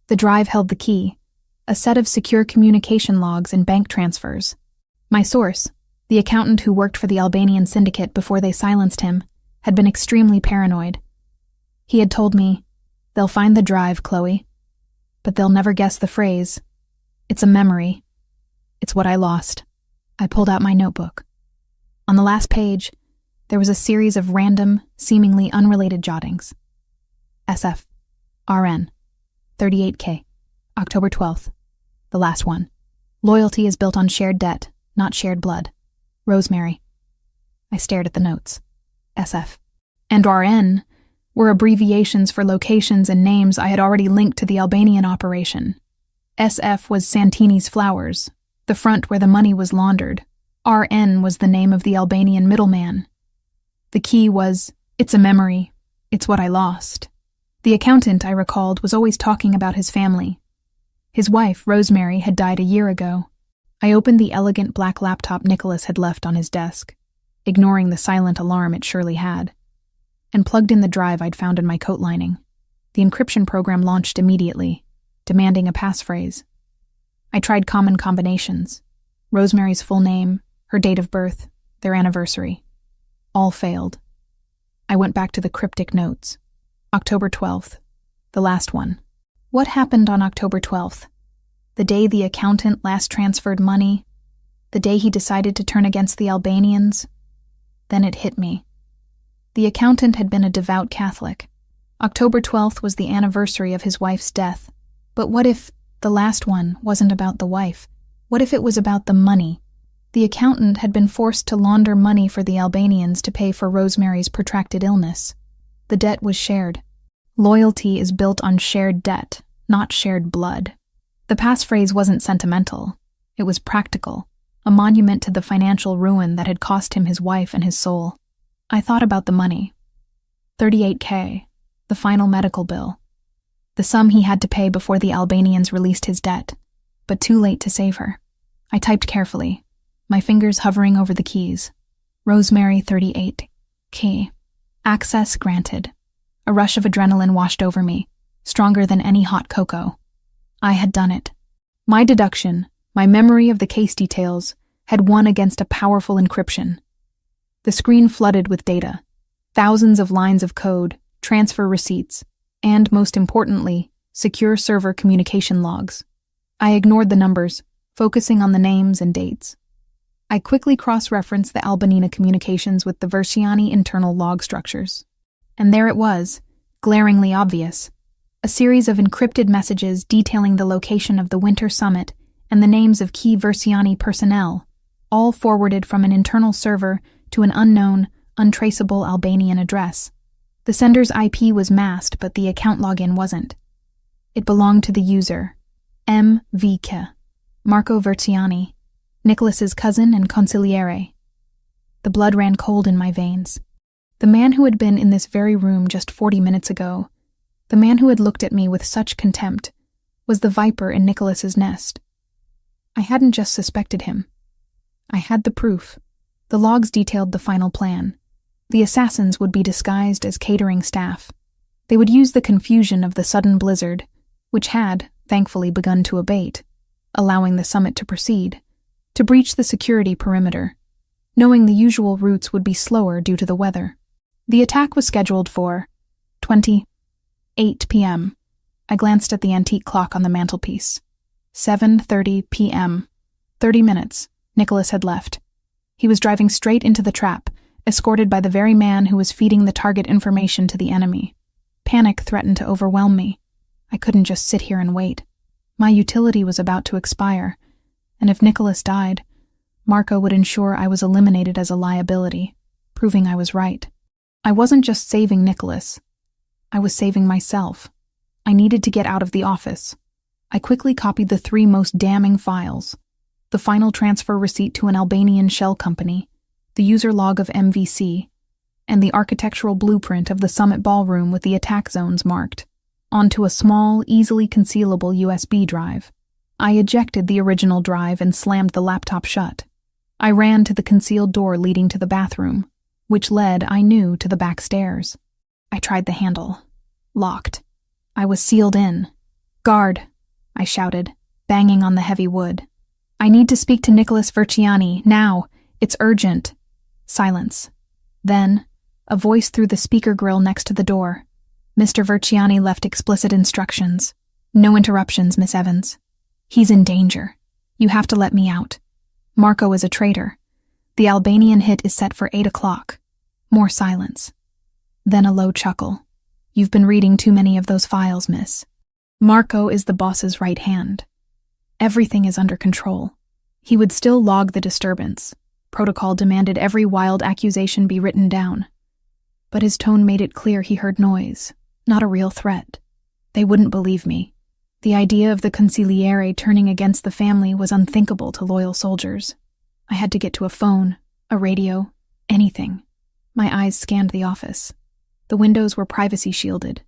The drive held the key, a set of secure communication logs and bank transfers. My source, the accountant who worked for the Albanian syndicate before they silenced him, had been extremely paranoid. He had told me, "They'll find the drive, Chloe, but they'll never guess the phrase. It's a memory. It's what I lost." I pulled out my notebook. On the last page, there was a series of random, seemingly unrelated jottings. SF, RN, 38K, October 12th, the last one. Loyalty is built on shared debt, not shared blood. Rosemary. I stared at the notes. SF and RN were abbreviations for locations and names I had already linked to the Albanian operation. SF was Santini's Flowers, the front where the money was laundered. RN was the name of the Albanian middleman. The key was, "It's a memory. It's what I lost." The accountant, I recalled, was always talking about his family. His wife, Rosemary, had died a year ago. I opened the elegant black laptop Nicholas had left on his desk, ignoring the silent alarm it surely had, and plugged in the drive I'd found in my coat lining. The encryption program launched immediately, demanding a passphrase. I tried common combinations: Rosemary's full name, her date of birth, their anniversary. All failed. I went back to the cryptic notes. October 12th, the last one. What happened on October 12th? The day the accountant last transferred money? The day he decided to turn against the Albanians? Then it hit me. The accountant had been a devout Catholic. October 12th was the anniversary of his wife's death. But what if the last one wasn't about the wife? What if it was about the money? The accountant had been forced to launder money for the Albanians to pay for Rosemary's protracted illness. The debt was shared. Loyalty is built on shared debt, not shared blood. The passphrase wasn't sentimental. It was practical, a monument to the financial ruin that had cost him his wife and his soul. I thought about the money. 38K, the final medical bill. The sum he had to pay before the Albanians released his debt, but too late to save her. I typed carefully, my fingers hovering over the keys. Rosemary 38, key. Access granted. A rush of adrenaline washed over me, stronger than any hot cocoa. I had done it. My deduction, my memory of the case details, had won against a powerful encryption. The screen flooded with data, thousands of lines of code, transfer receipts, and, most importantly, secure server communication logs. I ignored the numbers, focusing on the names and dates. I quickly cross-referenced the Albanina communications with the Versiani internal log structures. And there it was, glaringly obvious. A series of encrypted messages detailing the location of the Winter Summit and the names of key Versiani personnel, all forwarded from an internal server to an unknown, untraceable Albanian address. The sender's IP was masked, but the account login wasn't. It belonged to the user, M.V.K., Marco Versiani, Nicholas's cousin and consigliere. The blood ran cold in my veins. The man who had been in this very room just 40 minutes ago, the man who had looked at me with such contempt, was the viper in Nicholas's nest. I hadn't just suspected him. I had the proof. The logs detailed the final plan. The assassins would be disguised as catering staff. They would use the confusion of the sudden blizzard, which had, thankfully, begun to abate, allowing the summit to proceed, to breach the security perimeter, knowing the usual routes would be slower due to the weather. The attack was scheduled for 8 p.m. I glanced at the antique clock on the mantelpiece. 7:30 p.m. 30 minutes. Nicholas had left. He was driving straight into the trap, escorted by the very man who was feeding the target information to the enemy. Panic threatened to overwhelm me. I couldn't just sit here and wait. My utility was about to expire, and if Nicholas died, Marco would ensure I was eliminated as a liability, proving I was right. I wasn't just saving Nicholas. I was saving myself. I needed to get out of the office. I quickly copied the 3 most damning files: the final transfer receipt to an Albanian shell company, the user log of MVC, and the architectural blueprint of the summit ballroom with the attack zones marked, onto a small, easily concealable USB drive. I ejected the original drive and slammed the laptop shut. I ran to the concealed door leading to the bathroom, which led, I knew, to the back stairs. I tried the handle. Locked. I was sealed in. "Guard," I shouted, banging on the heavy wood. "I need to speak to Nicholas Verciani, now. It's urgent." Silence. Then, a voice through the speaker grill next to the door. Mr. Verciani left explicit instructions. "No interruptions, Miss Evans. He's in danger. You have to let me out. Marco is a traitor. The Albanian hit is set for 8 o'clock. More silence. Then a low chuckle. "You've been reading too many of those files, miss. Marco is the boss's right hand. Everything is under control." He would still log the disturbance. Protocol demanded every wild accusation be written down. But his tone made it clear he heard noise, not a real threat. They wouldn't believe me. The idea of the consigliere turning against the family was unthinkable to loyal soldiers. I had to get to a phone, a radio, anything. My eyes scanned the office. The windows were privacy shielded,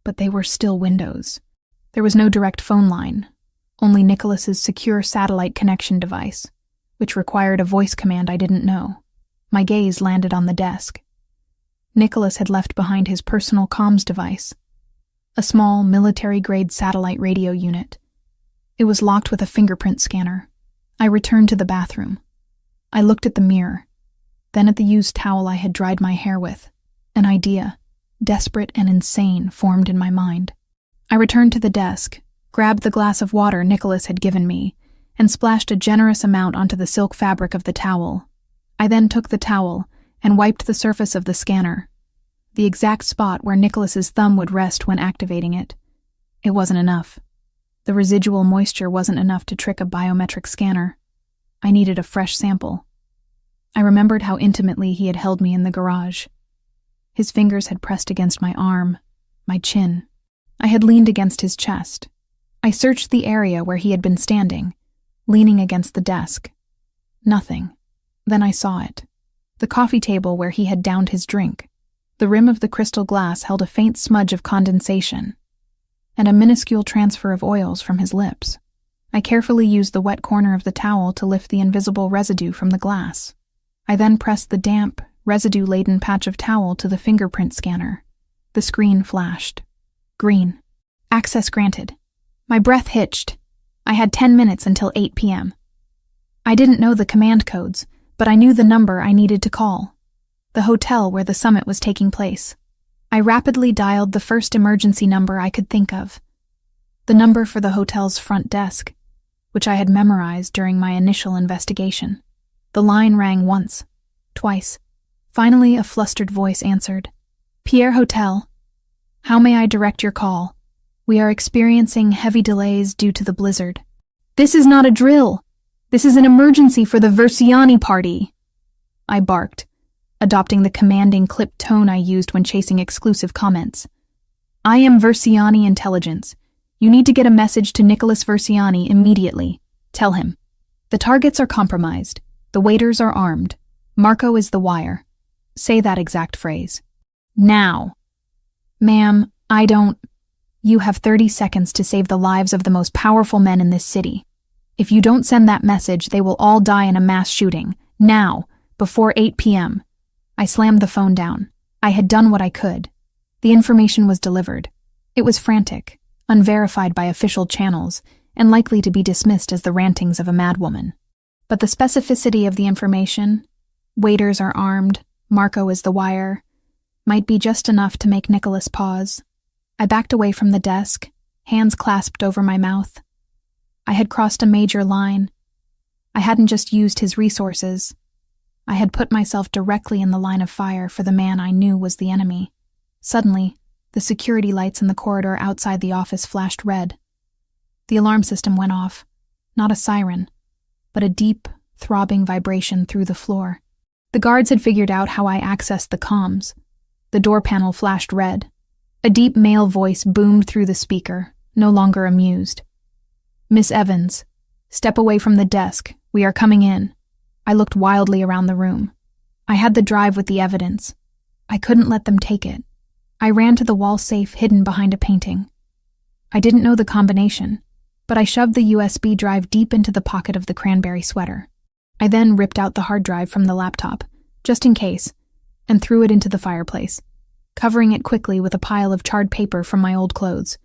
but they were still windows. There was no direct phone line, only Nicholas's secure satellite connection device, which required a voice command I didn't know. My gaze landed on the desk. Nicholas had left behind his personal comms device, a small military-grade satellite radio unit. It was locked with a fingerprint scanner. I returned to the bathroom. I looked at the mirror, then at the used towel I had dried my hair with. An idea, desperate and insane, formed in my mind. I returned to the desk, grabbed the glass of water Nicholas had given me, and splashed a generous amount onto the silk fabric of the towel. I then took the towel and wiped the surface of the scanner, the exact spot where Nicholas's thumb would rest when activating it. It wasn't enough. The residual moisture wasn't enough to trick a biometric scanner. I needed a fresh sample. I remembered how intimately he had held me in the garage. His fingers had pressed against my arm, my chin. I had leaned against his chest. I searched the area where he had been standing, leaning against the desk. Nothing. Then I saw it. The coffee table where he had downed his drink. The rim of the crystal glass held a faint smudge of condensation, and a minuscule transfer of oils from his lips. I carefully used the wet corner of the towel to lift the invisible residue from the glass. I then pressed the damp, residue-laden patch of towel to the fingerprint scanner. The screen flashed. Green. Access granted. My breath hitched. I had 10 minutes until 8 p.m. I didn't know the command codes, but I knew the number I needed to call. The hotel where the summit was taking place. I rapidly dialed the first emergency number I could think of. The number for the hotel's front desk, which I had memorized during my initial investigation. The line rang once, twice. Finally, a flustered voice answered. "Pierre Hotel. How may I direct your call? We are experiencing heavy delays due to the blizzard." "This is not a drill. This is an emergency for the Verciani party," I barked, adopting the commanding clipped tone I used when chasing exclusive comments. "I am Verciani Intelligence. You need to get a message to Nicholas Verciani immediately. Tell him. The targets are compromised. The waiters are armed. Marco is the wire. Say that exact phrase. Now." "Ma'am, I don't..." "You have 30 seconds to save the lives of the most powerful men in this city. If you don't send that message, they will all die in a mass shooting. Now, before 8 p.m. I slammed the phone down. I had done what I could. The information was delivered. It was frantic, unverified by official channels, and likely to be dismissed as the rantings of a madwoman. But the specificity of the information, waiters are armed, Marco is the wire, might be just enough to make Nicholas pause. I backed away from the desk, hands clasped over my mouth. I had crossed a major line. I hadn't just used his resources. I had put myself directly in the line of fire for the man I knew was the enemy. Suddenly, the security lights in the corridor outside the office flashed red. The alarm system went off. Not a siren, but a deep, throbbing vibration through the floor. The guards had figured out how I accessed the comms. The door panel flashed red. A deep male voice boomed through the speaker, no longer amused. "Miss Evans, step away from the desk. We are coming in." I looked wildly around the room. I had the drive with the evidence. I couldn't let them take it. I ran to the wall safe hidden behind a painting. I didn't know the combination, but I shoved the USB drive deep into the pocket of the cranberry sweater. I then ripped out the hard drive from the laptop, just in case, and threw it into the fireplace, covering it quickly with a pile of charred paper from my old clothes.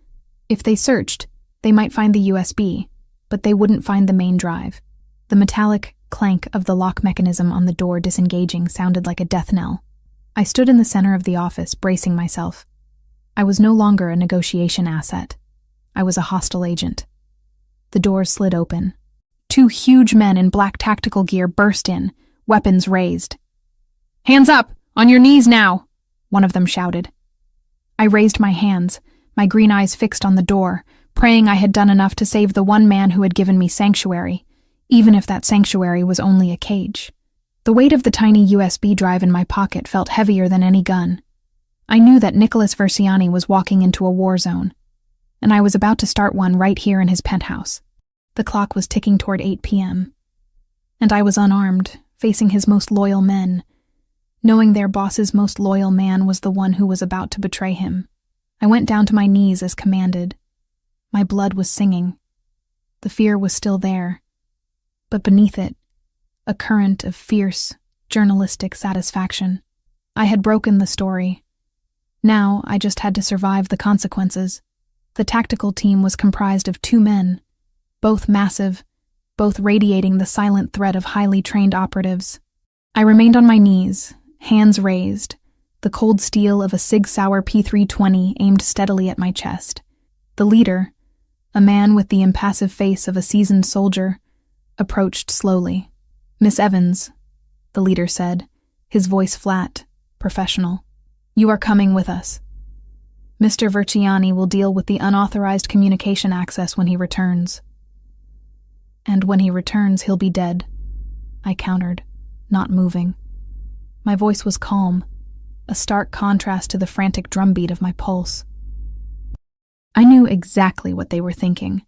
If they searched, they might find the USB, but they wouldn't find the main drive. The metallic clank of the lock mechanism on the door disengaging sounded like a death knell. I stood in the center of the office, bracing myself. I was no longer a negotiation asset. I was a hostile agent. The doors slid open. 2 huge men in black tactical gear burst in, weapons raised. "Hands up! On your knees now!" one of them shouted. I raised my hands, my green eyes fixed on the door, praying I had done enough to save the one man who had given me sanctuary, even if that sanctuary was only a cage. The weight of the tiny USB drive in my pocket felt heavier than any gun. I knew that Nicholas Versiani was walking into a war zone, and I was about to start one right here in his penthouse. The clock was ticking toward 8 p.m., and I was unarmed, facing his most loyal men, knowing their boss's most loyal man was the one who was about to betray him. I went down to my knees as commanded. My blood was singing. The fear was still there, but beneath it, a current of fierce, journalistic satisfaction. I had broken the story. Now I just had to survive the consequences. The tactical team was comprised of 2 men, both massive, both radiating the silent threat of highly trained operatives. I remained on my knees, hands raised, the cold steel of a Sig Sauer P320 aimed steadily at my chest. The leader, a man with the impassive face of a seasoned soldier, approached slowly. "Miss Evans," the leader said, his voice flat, professional. "You are coming with us. Mr. Versiani will deal with the unauthorized communication access when he returns." "And when he returns, he'll be dead," I countered, not moving. My voice was calm, a stark contrast to the frantic drumbeat of my pulse. I knew exactly what they were thinking.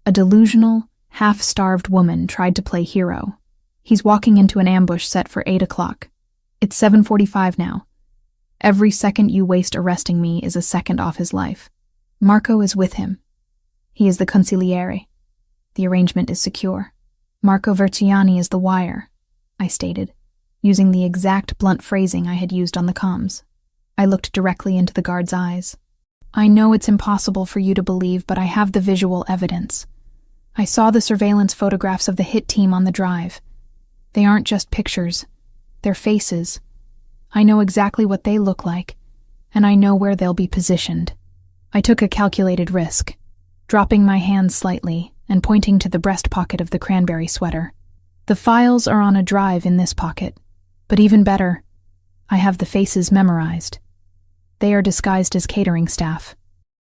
A delusional, half-starved woman tried to play hero. He's walking into an ambush set for 8 o'clock. It's 7:45 now. Every second you waste arresting me is a second off his life. Marco is with him. He is the consigliere. The arrangement is secure. Marco Versiani is the wire, I stated, using the exact blunt phrasing I had used on the comms. I looked directly into the guard's eyes. "I know it's impossible for you to believe, but I have the visual evidence. I saw the surveillance photographs of the hit team on the drive. They aren't just pictures. They're faces. I know exactly what they look like, and I know where they'll be positioned." I took a calculated risk, dropping my hands slightly and pointing to the breast pocket of the cranberry sweater. "The files are on a drive in this pocket, but even better, I have the faces memorized. They are disguised as catering staff.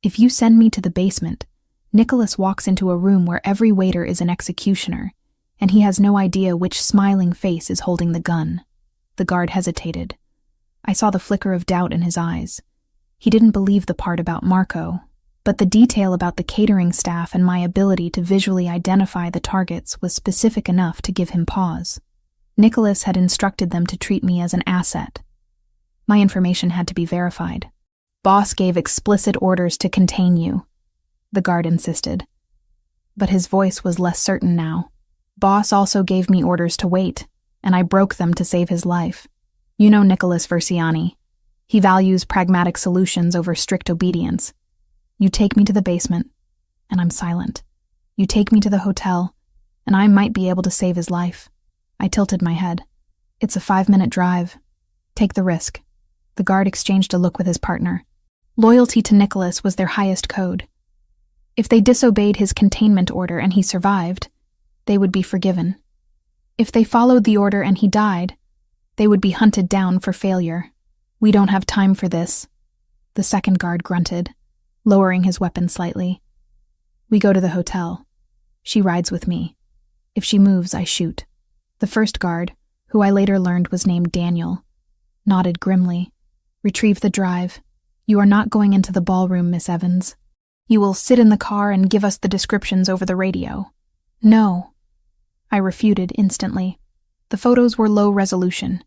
If you send me to the basement, Nicholas walks into a room where every waiter is an executioner, and he has no idea which smiling face is holding the gun." The guard hesitated. I saw the flicker of doubt in his eyes. He didn't believe the part about Marco, but the detail about the catering staff and my ability to visually identify the targets was specific enough to give him pause. Nicholas had instructed them to treat me as an asset. My information had to be verified. "Boss gave explicit orders to contain you," the guard insisted. But his voice was less certain now. "Boss also gave me orders to wait, and I broke them to save his life. You know Nicholas Versiani. He values pragmatic solutions over strict obedience. You take me to the basement, and I'm silent. You take me to the hotel, and I might be able to save his life." I tilted my head. "It's a 5-minute drive. Take the risk." The guard exchanged a look with his partner. Loyalty to Nicholas was their highest code. If they disobeyed his containment order and he survived, they would be forgiven. If they followed the order and he died, They would be hunted down for failure. We don't have time for this, the second guard grunted, lowering his weapon slightly. We go to the hotel. She rides with me. If she moves, I shoot. The first guard, who I later learned was named Daniel, nodded grimly. Retrieve the drive. You are not going into the ballroom, Miss Evans. You will sit in the car and give us the descriptions over the radio. No. I refuted instantly. The photos were low resolution.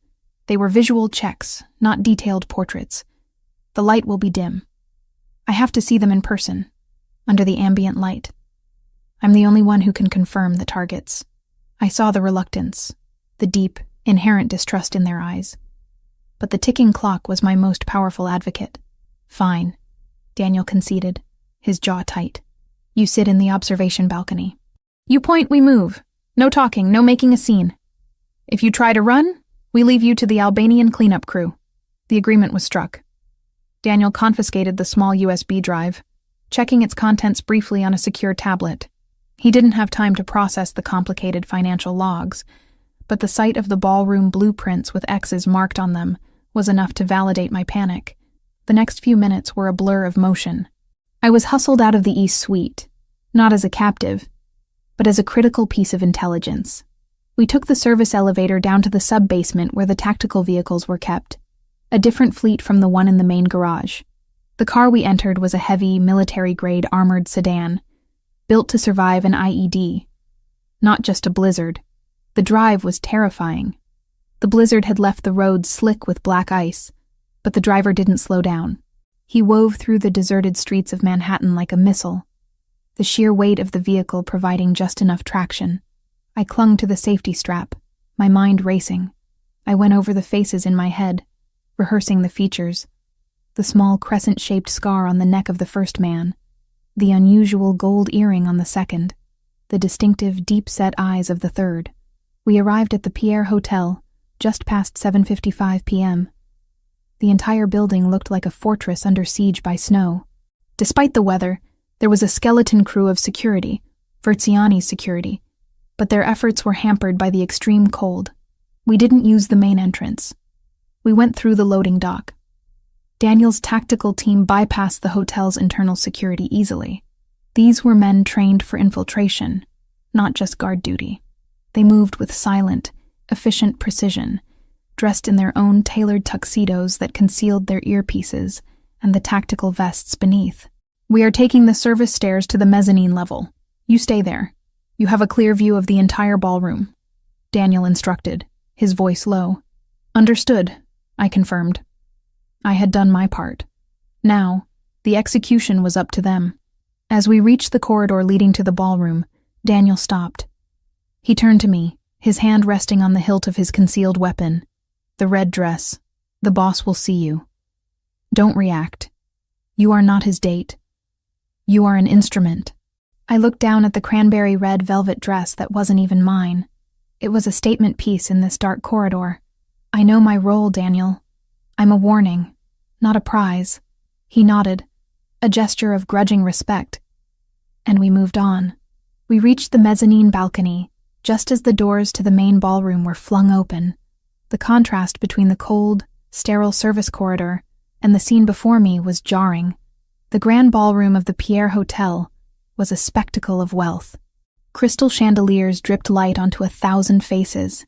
They were visual checks, not detailed portraits. The light will be dim. I have to see them in person, under the ambient light. I'm the only one who can confirm the targets. I saw the reluctance, the deep, inherent distrust in their eyes. But the ticking clock was my most powerful advocate. Fine, Daniel conceded, his jaw tight. You sit in the observation balcony. You point, we move. No talking, no making a scene. If you try to run, we leave you to the Albanian cleanup crew. The agreement was struck. Daniel confiscated the small USB drive, checking its contents briefly on a secure tablet. He didn't have time to process the complicated financial logs, but the sight of the ballroom blueprints with X's marked on them was enough to validate my panic. The next few minutes were a blur of motion. I was hustled out of the East Suite, not as a captive, but as a critical piece of intelligence. We took the service elevator down to the sub-basement where the tactical vehicles were kept, a different fleet from the one in the main garage. The car we entered was a heavy, military-grade armored sedan, built to survive an IED. Not just a blizzard. The drive was terrifying. The blizzard had left the roads slick with black ice, but the driver didn't slow down. He wove through the deserted streets of Manhattan like a missile, the sheer weight of the vehicle providing just enough traction. I clung to the safety strap, my mind racing. I went over the faces in my head, rehearsing the features. The small crescent-shaped scar on the neck of the first man, the unusual gold earring on the second, the distinctive deep-set eyes of the third. We arrived at the Pierre Hotel just past 7:55 p.m. The entire building looked like a fortress under siege by snow. Despite the weather, there was a skeleton crew of security, Verziani's security, but their efforts were hampered by the extreme cold. We didn't use the main entrance. We went through the loading dock. Daniel's tactical team bypassed the hotel's internal security easily. These were men trained for infiltration, not just guard duty. They moved with silent, efficient precision, dressed in their own tailored tuxedos that concealed their earpieces and the tactical vests beneath. We are taking the service stairs to the mezzanine level. You stay there. You have a clear view of the entire ballroom, Daniel instructed, his voice low. Understood, I confirmed. I had done my part. Now, the execution was up to them. As we reached the corridor leading to the ballroom, Daniel stopped. He turned to me, his hand resting on the hilt of his concealed weapon. The red dress. The boss will see you. Don't react. You are not his date. You are an instrument. I looked down at the cranberry red velvet dress that wasn't even mine. It was a statement piece in this dark corridor. I know my role, Daniel. I'm a warning, not a prize. He nodded, a gesture of grudging respect. And we moved on. We reached the mezzanine balcony, just as the doors to the main ballroom were flung open. The contrast between the cold, sterile service corridor and the scene before me was jarring. The grand ballroom of the Pierre Hotel was a spectacle of wealth. Crystal chandeliers dripped light onto 1,000 faces.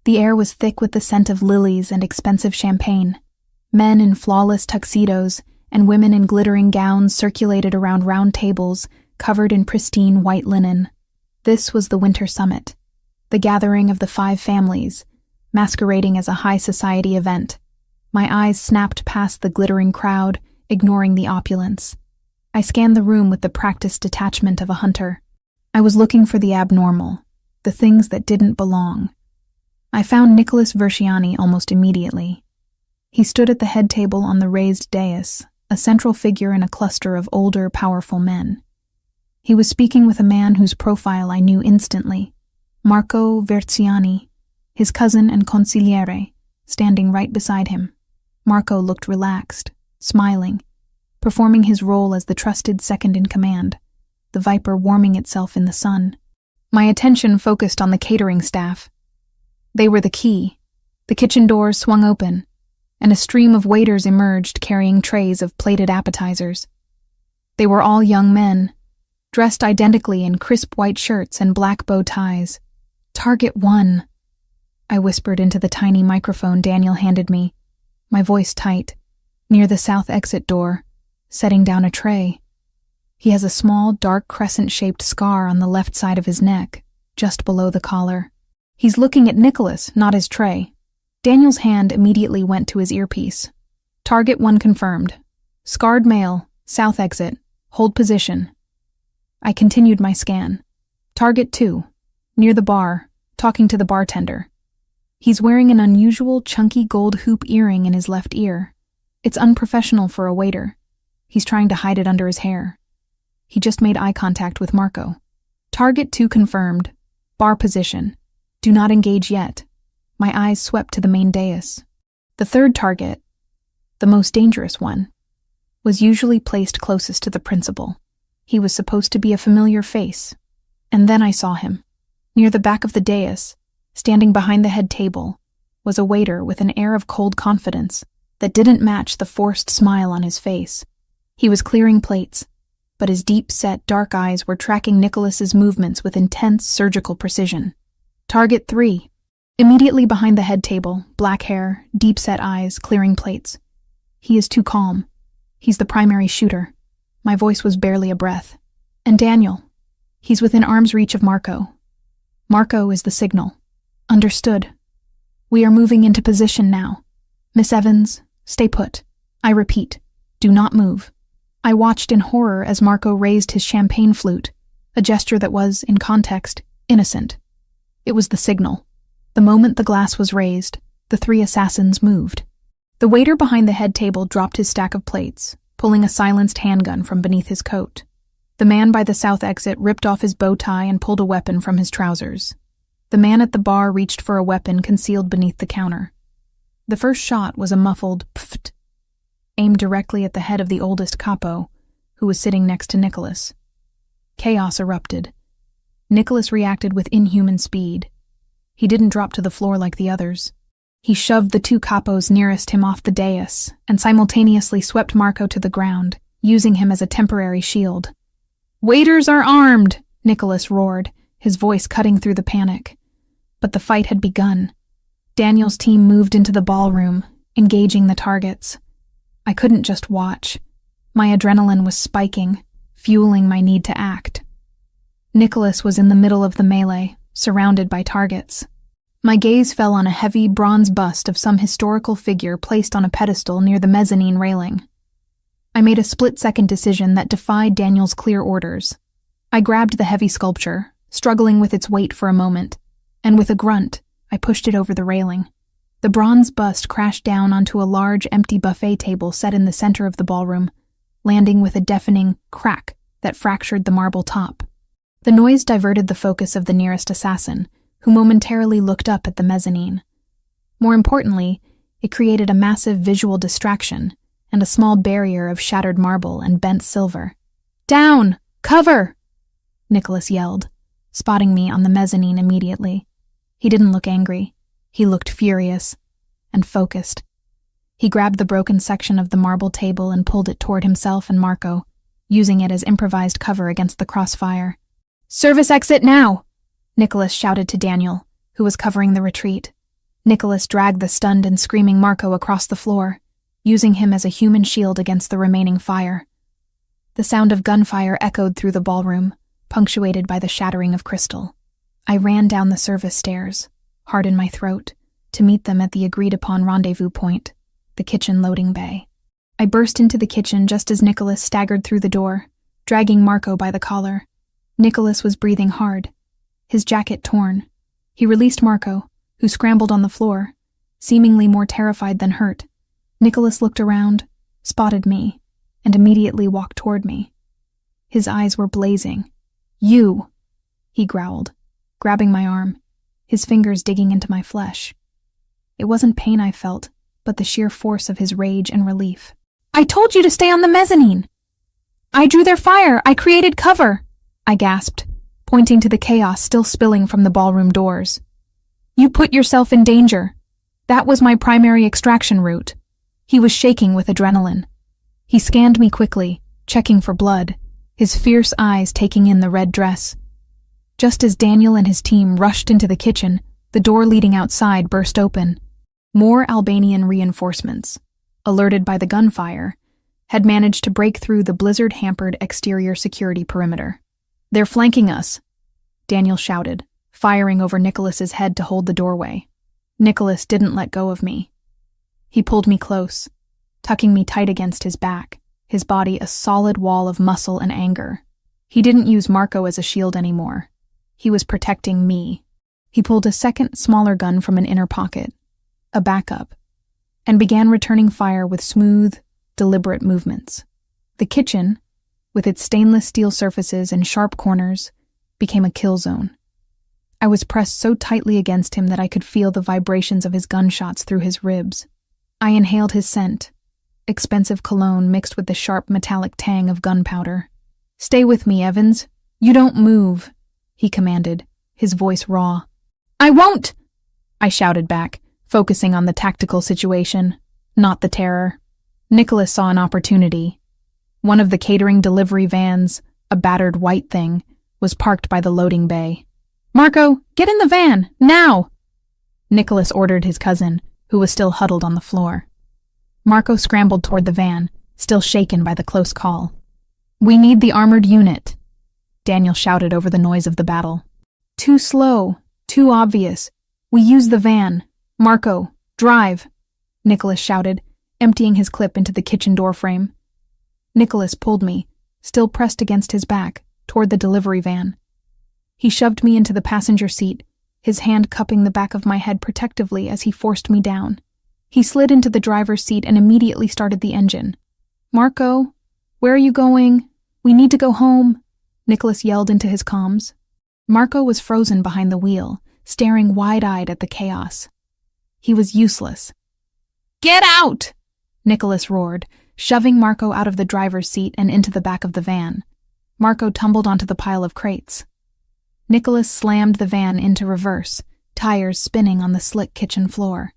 The air was thick with the scent of lilies and expensive champagne. Men in flawless tuxedos and women in glittering gowns circulated around round tables covered in pristine white linen. This was the Winter Summit, the gathering of the 5 families, masquerading as a high society event. My eyes snapped past the glittering crowd, ignoring the opulence. I scanned the room with the practiced detachment of a hunter. I was looking for the abnormal, the things that didn't belong. I found Nicholas Verziani almost immediately. He stood at the head table on the raised dais, a central figure in a cluster of older, powerful men. He was speaking with a man whose profile I knew instantly, Marco Verziani, his cousin and consigliere, standing right beside him. Marco looked relaxed, smiling, performing his role as the trusted second-in-command, the viper warming itself in the sun. My attention focused on the catering staff. They were the key. The kitchen doors swung open, and a stream of waiters emerged carrying trays of plated appetizers. They were all young men, dressed identically in crisp white shirts and black bow ties. "Target 1," I whispered into the tiny microphone Daniel handed me, my voice tight, near the south exit door, setting down a tray. He has a small, dark crescent-shaped scar on the left side of his neck, just below the collar. He's looking at Nicholas, not his tray. Daniel's hand immediately went to his earpiece. "Target 1 confirmed. Scarred male, south exit, hold position." I continued my scan. "Target 2, near the bar, talking to the bartender. He's wearing an unusual, chunky gold hoop earring in his left ear. It's unprofessional for a waiter. He's trying to hide it under his hair." He just made eye contact with Marco. "Target 2 confirmed. Bar position. Do not engage yet." My eyes swept to the main dais. The third target, the most dangerous one, was usually placed closest to the principal. He was supposed to be a familiar face. And then I saw him. Near the back of the dais, standing behind the head table, was a waiter with an air of cold confidence that didn't match the forced smile on his face. He was clearing plates, but his deep-set dark eyes were tracking Nicholas's movements with intense surgical precision. "Target 3. Immediately behind the head table, black hair, deep-set eyes, clearing plates. He is too calm. He's the primary shooter." My voice was barely a breath. "And Daniel. He's within arm's reach of Marco. Marco is the signal." "Understood. We are moving into position now. Miss Evans, stay put. I repeat, do not move." I watched in horror as Marco raised his champagne flute, a gesture that was, in context, innocent. It was the signal. The moment the glass was raised, the 3 assassins moved. The waiter behind the head table dropped his stack of plates, pulling a silenced handgun from beneath his coat. The man by the south exit ripped off his bow tie and pulled a weapon from his trousers. The man at the bar reached for a weapon concealed beneath the counter. The first shot was a muffled pft, aimed directly at the head of the oldest capo, who was sitting next to Nicholas. Chaos erupted. Nicholas reacted with inhuman speed. He didn't drop to the floor like the others. He shoved the 2 capos nearest him off the dais and simultaneously swept Marco to the ground, using him as a temporary shield. "Waiters are armed!" Nicholas roared, his voice cutting through the panic. But the fight had begun. Daniel's team moved into the ballroom, engaging the targets. I couldn't just watch. My adrenaline was spiking, fueling my need to act. Nicholas was in the middle of the melee, surrounded by targets. My gaze fell on a heavy bronze bust of some historical figure placed on a pedestal near the mezzanine railing. I made a split-second decision that defied Daniel's clear orders. I grabbed the heavy sculpture, struggling with its weight for a moment, and with a grunt, I pushed it over the railing. The bronze bust crashed down onto a large, empty buffet table set in the center of the ballroom, landing with a deafening crack that fractured the marble top. The noise diverted the focus of the nearest assassin, who momentarily looked up at the mezzanine. More importantly, it created a massive visual distraction and a small barrier of shattered marble and bent silver. "Down! Cover!" Nicholas yelled, spotting me on the mezzanine immediately. He didn't look angry. He looked furious and focused. He grabbed the broken section of the marble table and pulled it toward himself and Marco, using it as improvised cover against the crossfire. "Service exit now!" Nicholas shouted to Daniel, who was covering the retreat. Nicholas dragged the stunned and screaming Marco across the floor, using him as a human shield against the remaining fire. The sound of gunfire echoed through the ballroom, punctuated by the shattering of crystal. I ran down the service stairs, heart in my throat, to meet them at the agreed-upon rendezvous point, the kitchen loading bay. I burst into the kitchen just as Nicholas staggered through the door, dragging Marco by the collar. Nicholas was breathing hard, his jacket torn. He released Marco, who scrambled on the floor, seemingly more terrified than hurt. Nicholas looked around, spotted me, and immediately walked toward me. His eyes were blazing. "You!" he growled, grabbing my arm, his fingers digging into my flesh. It wasn't pain I felt, but the sheer force of his rage and relief. "I told you to stay on the mezzanine! I drew their fire! I created cover!" I gasped, pointing to the chaos still spilling from the ballroom doors. "You put yourself in danger. That was my primary extraction route. He was shaking with adrenaline. He scanned me quickly, checking for blood, his fierce eyes taking in the red dress. Just as Daniel and his team rushed into the kitchen, the door leading outside burst open. More Albanian reinforcements, alerted by the gunfire, had managed to break through the blizzard-hampered exterior security perimeter. "They're flanking us," Daniel shouted, firing over Nicholas's head to hold the doorway. Nicholas didn't let go of me. He pulled me close, tucking me tight against his back, his body a solid wall of muscle and anger. He didn't use Marco as a shield anymore. He was protecting me. He pulled a second, smaller gun from an inner pocket, a backup, and began returning fire with smooth, deliberate movements. The kitchen, with its stainless steel surfaces and sharp corners, became a kill zone. I was pressed so tightly against him that I could feel the vibrations of his gunshots through his ribs. I inhaled his scent, expensive cologne mixed with the sharp metallic tang of gunpowder. "Stay with me, Evans. You don't move," he commanded, his voice raw. "I won't!" I shouted back, focusing on the tactical situation, not the terror. Nicholas saw an opportunity. One of the catering delivery vans, a battered white thing, was parked by the loading bay. "Marco, get in the van, now!" Nicholas ordered his cousin, who was still huddled on the floor. Marco scrambled toward the van, still shaken by the close call. "We need the armored unit," Daniel shouted over the noise of the battle. "Too slow, too obvious. We use the van. Marco, drive," Nicholas shouted, emptying his clip into the kitchen doorframe. Nicholas pulled me, still pressed against his back, toward the delivery van. He shoved me into the passenger seat, his hand cupping the back of my head protectively as he forced me down. He slid into the driver's seat and immediately started the engine. "Marco, where are you going? We need to go home," Nicholas yelled into his comms. Marco was frozen behind the wheel, staring wide-eyed at the chaos. He was useless. "Get out!" Nicholas roared, shoving Marco out of the driver's seat and into the back of the van. Marco tumbled onto the pile of crates. Nicholas slammed the van into reverse, tires spinning on the slick kitchen floor.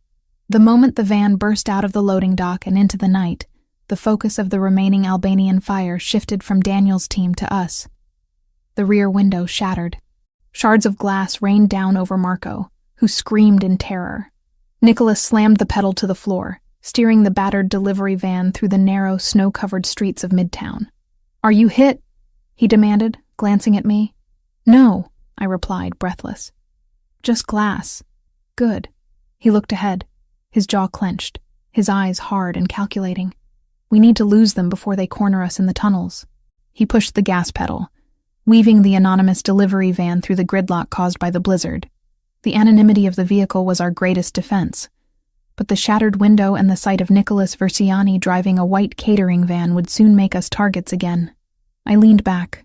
The moment the van burst out of the loading dock and into the night, the focus of the remaining Albanian fire shifted from Daniel's team to us. The rear window shattered. Shards of glass rained down over Marco, who screamed in terror. Nicholas slammed the pedal to the floor, steering the battered delivery van through the narrow, snow-covered streets of Midtown. "Are you hit?" he demanded, glancing at me. "No," I replied, breathless. "Just glass." "Good." He looked ahead, his jaw clenched, his eyes hard and calculating. "We need to lose them before they corner us in the tunnels." He pushed the gas pedal, weaving the anonymous delivery van through the gridlock caused by the blizzard. The anonymity of the vehicle was our greatest defense, but the shattered window and the sight of Nicholas Versiani driving a white catering van would soon make us targets again. I leaned back,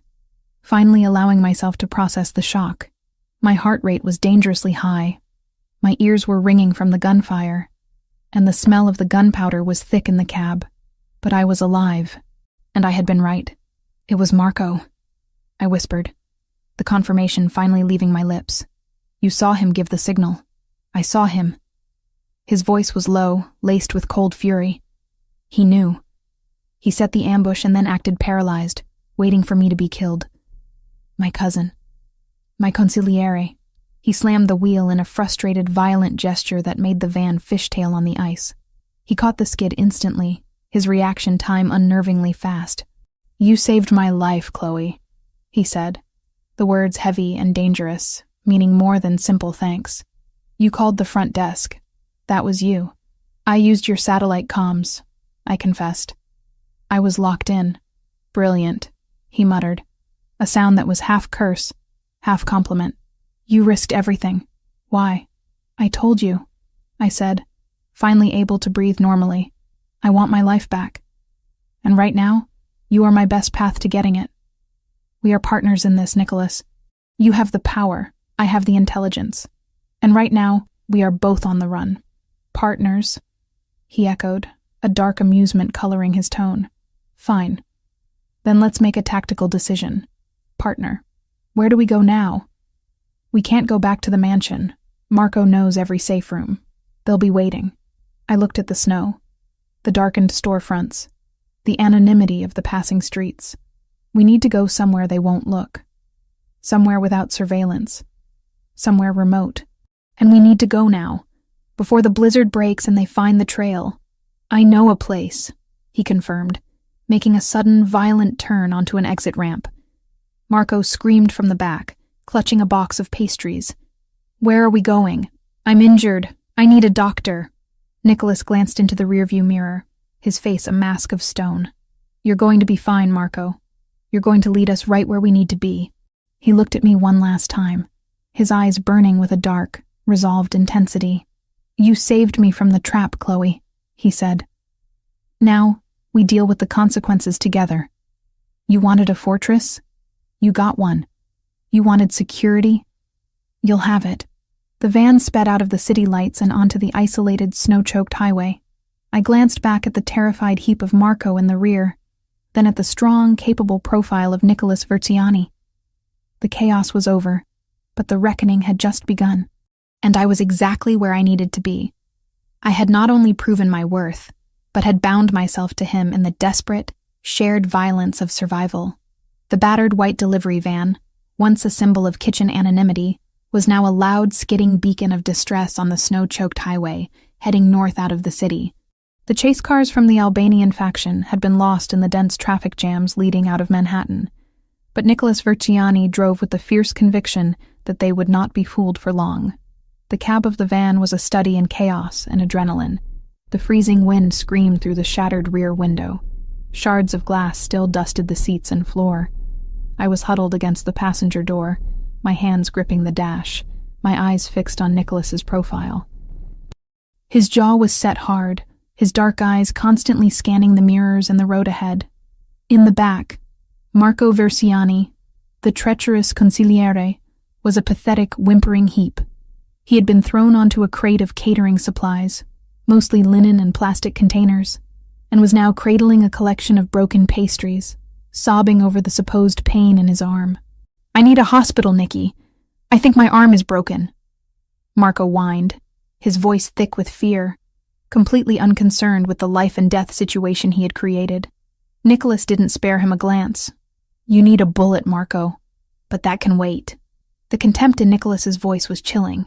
finally allowing myself to process the shock. My heart rate was dangerously high. My ears were ringing from the gunfire, and the smell of the gunpowder was thick in the cab. But I was alive, and I had been right. It was Marco, I whispered, the confirmation finally leaving my lips. "You saw him give the signal." "I saw him." His voice was low, laced with cold fury. He knew. He set the ambush and then acted paralyzed, waiting for me to be killed. My cousin. My consigliere. He slammed the wheel in a frustrated, violent gesture that made the van fishtail on the ice. He caught the skid instantly, his reaction time unnervingly fast. "You saved my life, Chloe," he said, the words heavy and dangerous, meaning more than simple thanks. "You called the front desk. That was you. I used your satellite comms," I confessed. "I was locked in." "Brilliant," he muttered, a sound that was half curse, half compliment. "You risked everything. Why?" "I told you," I said, finally able to breathe normally. "I want my life back. And right now, you are my best path to getting it. We are partners in this, Nicholas. You have the power, I have the intelligence. And right now, we are both on the run." "Partners," he echoed, a dark amusement coloring his tone. "Fine. Then let's make a tactical decision. Partner, where do we go now?" "We can't go back to the mansion. Marco knows every safe room." They'll be waiting. I looked at the snow, the darkened storefronts, the anonymity of the passing streets. We need to go somewhere they won't look. Somewhere without surveillance. Somewhere remote. And we need to go now, before the blizzard breaks and they find the trail. I know a place, he confirmed, making a sudden, violent turn onto an exit ramp. Marco screamed from the back, clutching a box of pastries. Where are we going? I'm injured. I need a doctor. Nicholas glanced into the rearview mirror, his face a mask of stone. You're going to be fine, Marco. You're going to lead us right where we need to be. He looked at me one last time, his eyes burning with a dark, resolved intensity. You saved me from the trap, Chloe, he said. Now, we deal with the consequences together. You wanted a fortress? You got one. You wanted security? You'll have it. The van sped out of the city lights and onto the isolated, snow-choked highway. I glanced back at the terrified heap of Marco in the rear, then at the strong, capable profile of Nicholas Verziani. The chaos was over, but the reckoning had just begun, and I was exactly where I needed to be. I had not only proven my worth, but had bound myself to him in the desperate, shared violence of survival. The battered white delivery van, once a symbol of kitchen anonymity, was now a loud, skidding beacon of distress on the snow-choked highway, heading north out of the city. The chase cars from the Albanian faction had been lost in the dense traffic jams leading out of Manhattan, but Nicholas Verziani drove with the fierce conviction that they would not be fooled for long. The cab of the van was a study in chaos and adrenaline. The freezing wind screamed through the shattered rear window. Shards of glass still dusted the seats and floor. I was huddled against the passenger door, my hands gripping the dash, my eyes fixed on Nicholas's profile. His jaw was set hard, his dark eyes constantly scanning the mirrors and the road ahead. In the back, Marco Verziani, the treacherous consigliere, was a pathetic, whimpering heap. He had been thrown onto a crate of catering supplies, mostly linen and plastic containers, and was now cradling a collection of broken pastries, sobbing over the supposed pain in his arm. I need a hospital, Nikki. I think my arm is broken. Marco whined, his voice thick with fear, completely unconcerned with the life-and-death situation he had created. Nicholas didn't spare him a glance. You need a bullet, Marco. But that can wait. The contempt in Nicholas's voice was chilling.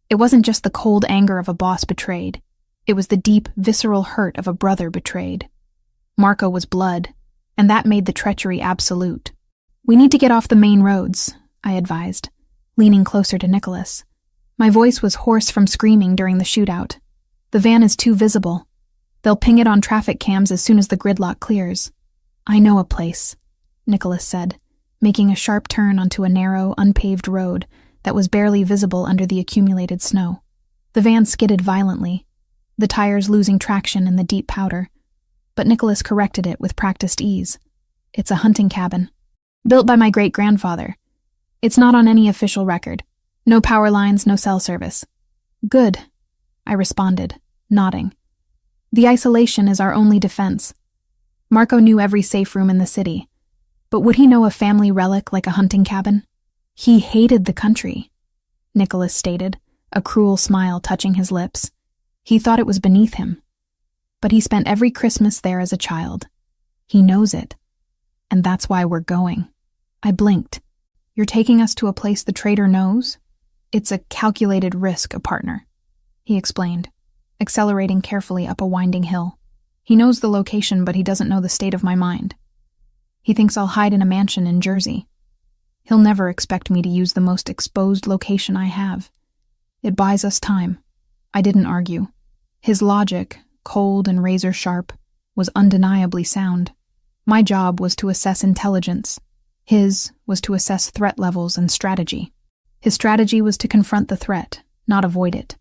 It wasn't just the cold anger of a boss betrayed. It was the deep, visceral hurt of a brother betrayed. Marco was blood, and that made the treachery absolute. We need to get off the main roads, I advised, leaning closer to Nicholas. My voice was hoarse from screaming during the shootout. The van is too visible. They'll ping it on traffic cams as soon as the gridlock clears. I know a place, Nicholas said, making a sharp turn onto a narrow, unpaved road that was barely visible under the accumulated snow. The van skidded violently, the tires losing traction in the deep powder, but Nicholas corrected it with practiced ease. It's a hunting cabin, built by my great-grandfather. It's not on any official record. No power lines, no cell service. Good, I responded, nodding. The isolation is our only defense. Marco knew every safe room in the city, but would he know a family relic like a hunting cabin? He hated the country, Nicholas stated, a cruel smile touching his lips. He thought it was beneath him, but he spent every Christmas there as a child. He knows it, and that's why we're going. I blinked. You're taking us to a place the traitor knows? It's a calculated risk, a partner, he explained, accelerating carefully up a winding hill. He knows the location, but he doesn't know the state of my mind. He thinks I'll hide in a mansion in Jersey. He'll never expect me to use the most exposed location I have. It buys us time. I didn't argue. His logic, cold and razor-sharp, was undeniably sound. My job was to assess intelligence. His was to assess threat levels and strategy. His strategy was to confront the threat, not avoid it.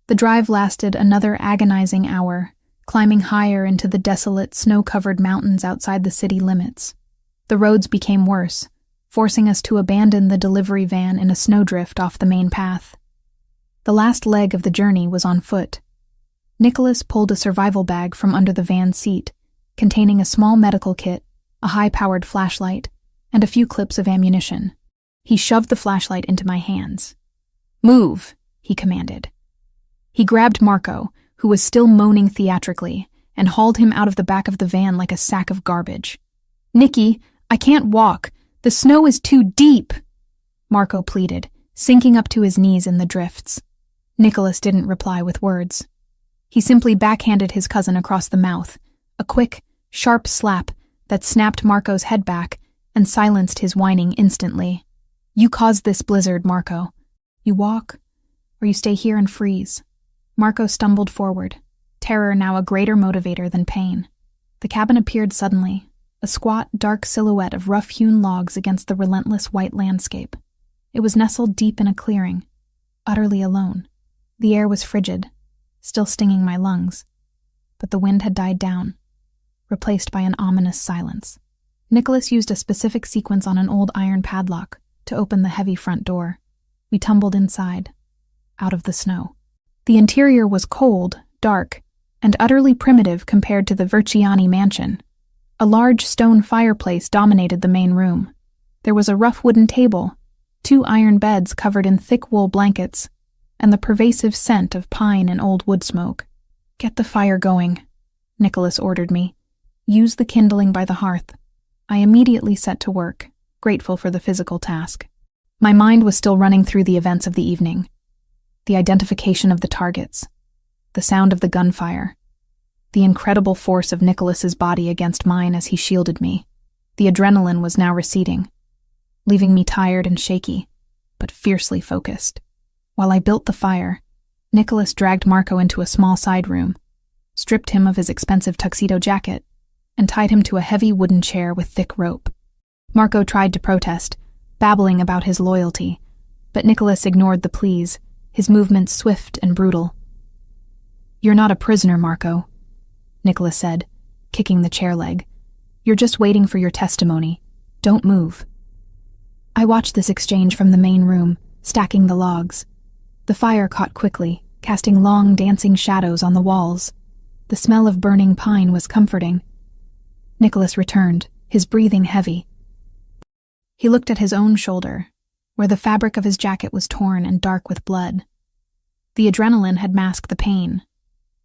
The drive lasted another agonizing hour, climbing higher into the desolate, snow-covered mountains outside the city limits. The roads became worse, forcing us to abandon the delivery van in a snowdrift off the main path. The last leg of the journey was on foot. Nicholas pulled a survival bag from under the van's seat, containing a small medical kit, a high-powered flashlight, and a few clips of ammunition. He shoved the flashlight into my hands. Move, he commanded. He grabbed Marco, who was still moaning theatrically, and hauled him out of the back of the van like a sack of garbage. "Nicky, I can't walk. The snow is too deep," Marco pleaded, sinking up to his knees in the drifts. Nicholas didn't reply with words. He simply backhanded his cousin across the mouth, a quick, sharp slap that snapped Marco's head back and silenced his whining instantly. "You caused this blizzard, Marco. You walk, or you stay here and freeze." Marco stumbled forward, terror now a greater motivator than pain. The cabin appeared suddenly, a squat, dark silhouette of rough-hewn logs against the relentless white landscape. It was nestled deep in a clearing, utterly alone. The air was frigid, still stinging my lungs, but the wind had died down, replaced by an ominous silence. Nicholas used a specific sequence on an old iron padlock to open the heavy front door. We tumbled inside, out of the snow. The interior was cold, dark, and utterly primitive compared to the Verciani mansion. A large stone fireplace dominated the main room. There was a rough wooden table, 2 iron beds covered in thick wool blankets, and the pervasive scent of pine and old wood smoke. "Get the fire going," Nicholas ordered me. "Use the kindling by the hearth." I immediately set to work, grateful for the physical task. My mind was still running through the events of the evening. The identification of the targets, the sound of the gunfire, the incredible force of Nicholas's body against mine as he shielded me. The adrenaline was now receding, leaving me tired and shaky, but fiercely focused. While I built the fire, Nicholas dragged Marco into a small side room, stripped him of his expensive tuxedo jacket, and tied him to a heavy wooden chair with thick rope. Marco tried to protest, babbling about his loyalty, but Nicholas ignored the pleas, his movements swift and brutal. "You're not a prisoner, Marco," Nicholas said, kicking the chair leg. "You're just waiting for your testimony. Don't move." I watched this exchange from the main room, stacking the logs. The fire caught quickly, casting long, dancing shadows on the walls. The smell of burning pine was comforting. Nicholas returned, his breathing heavy. He looked at his own shoulder, where the fabric of his jacket was torn and dark with blood. The adrenaline had masked the pain,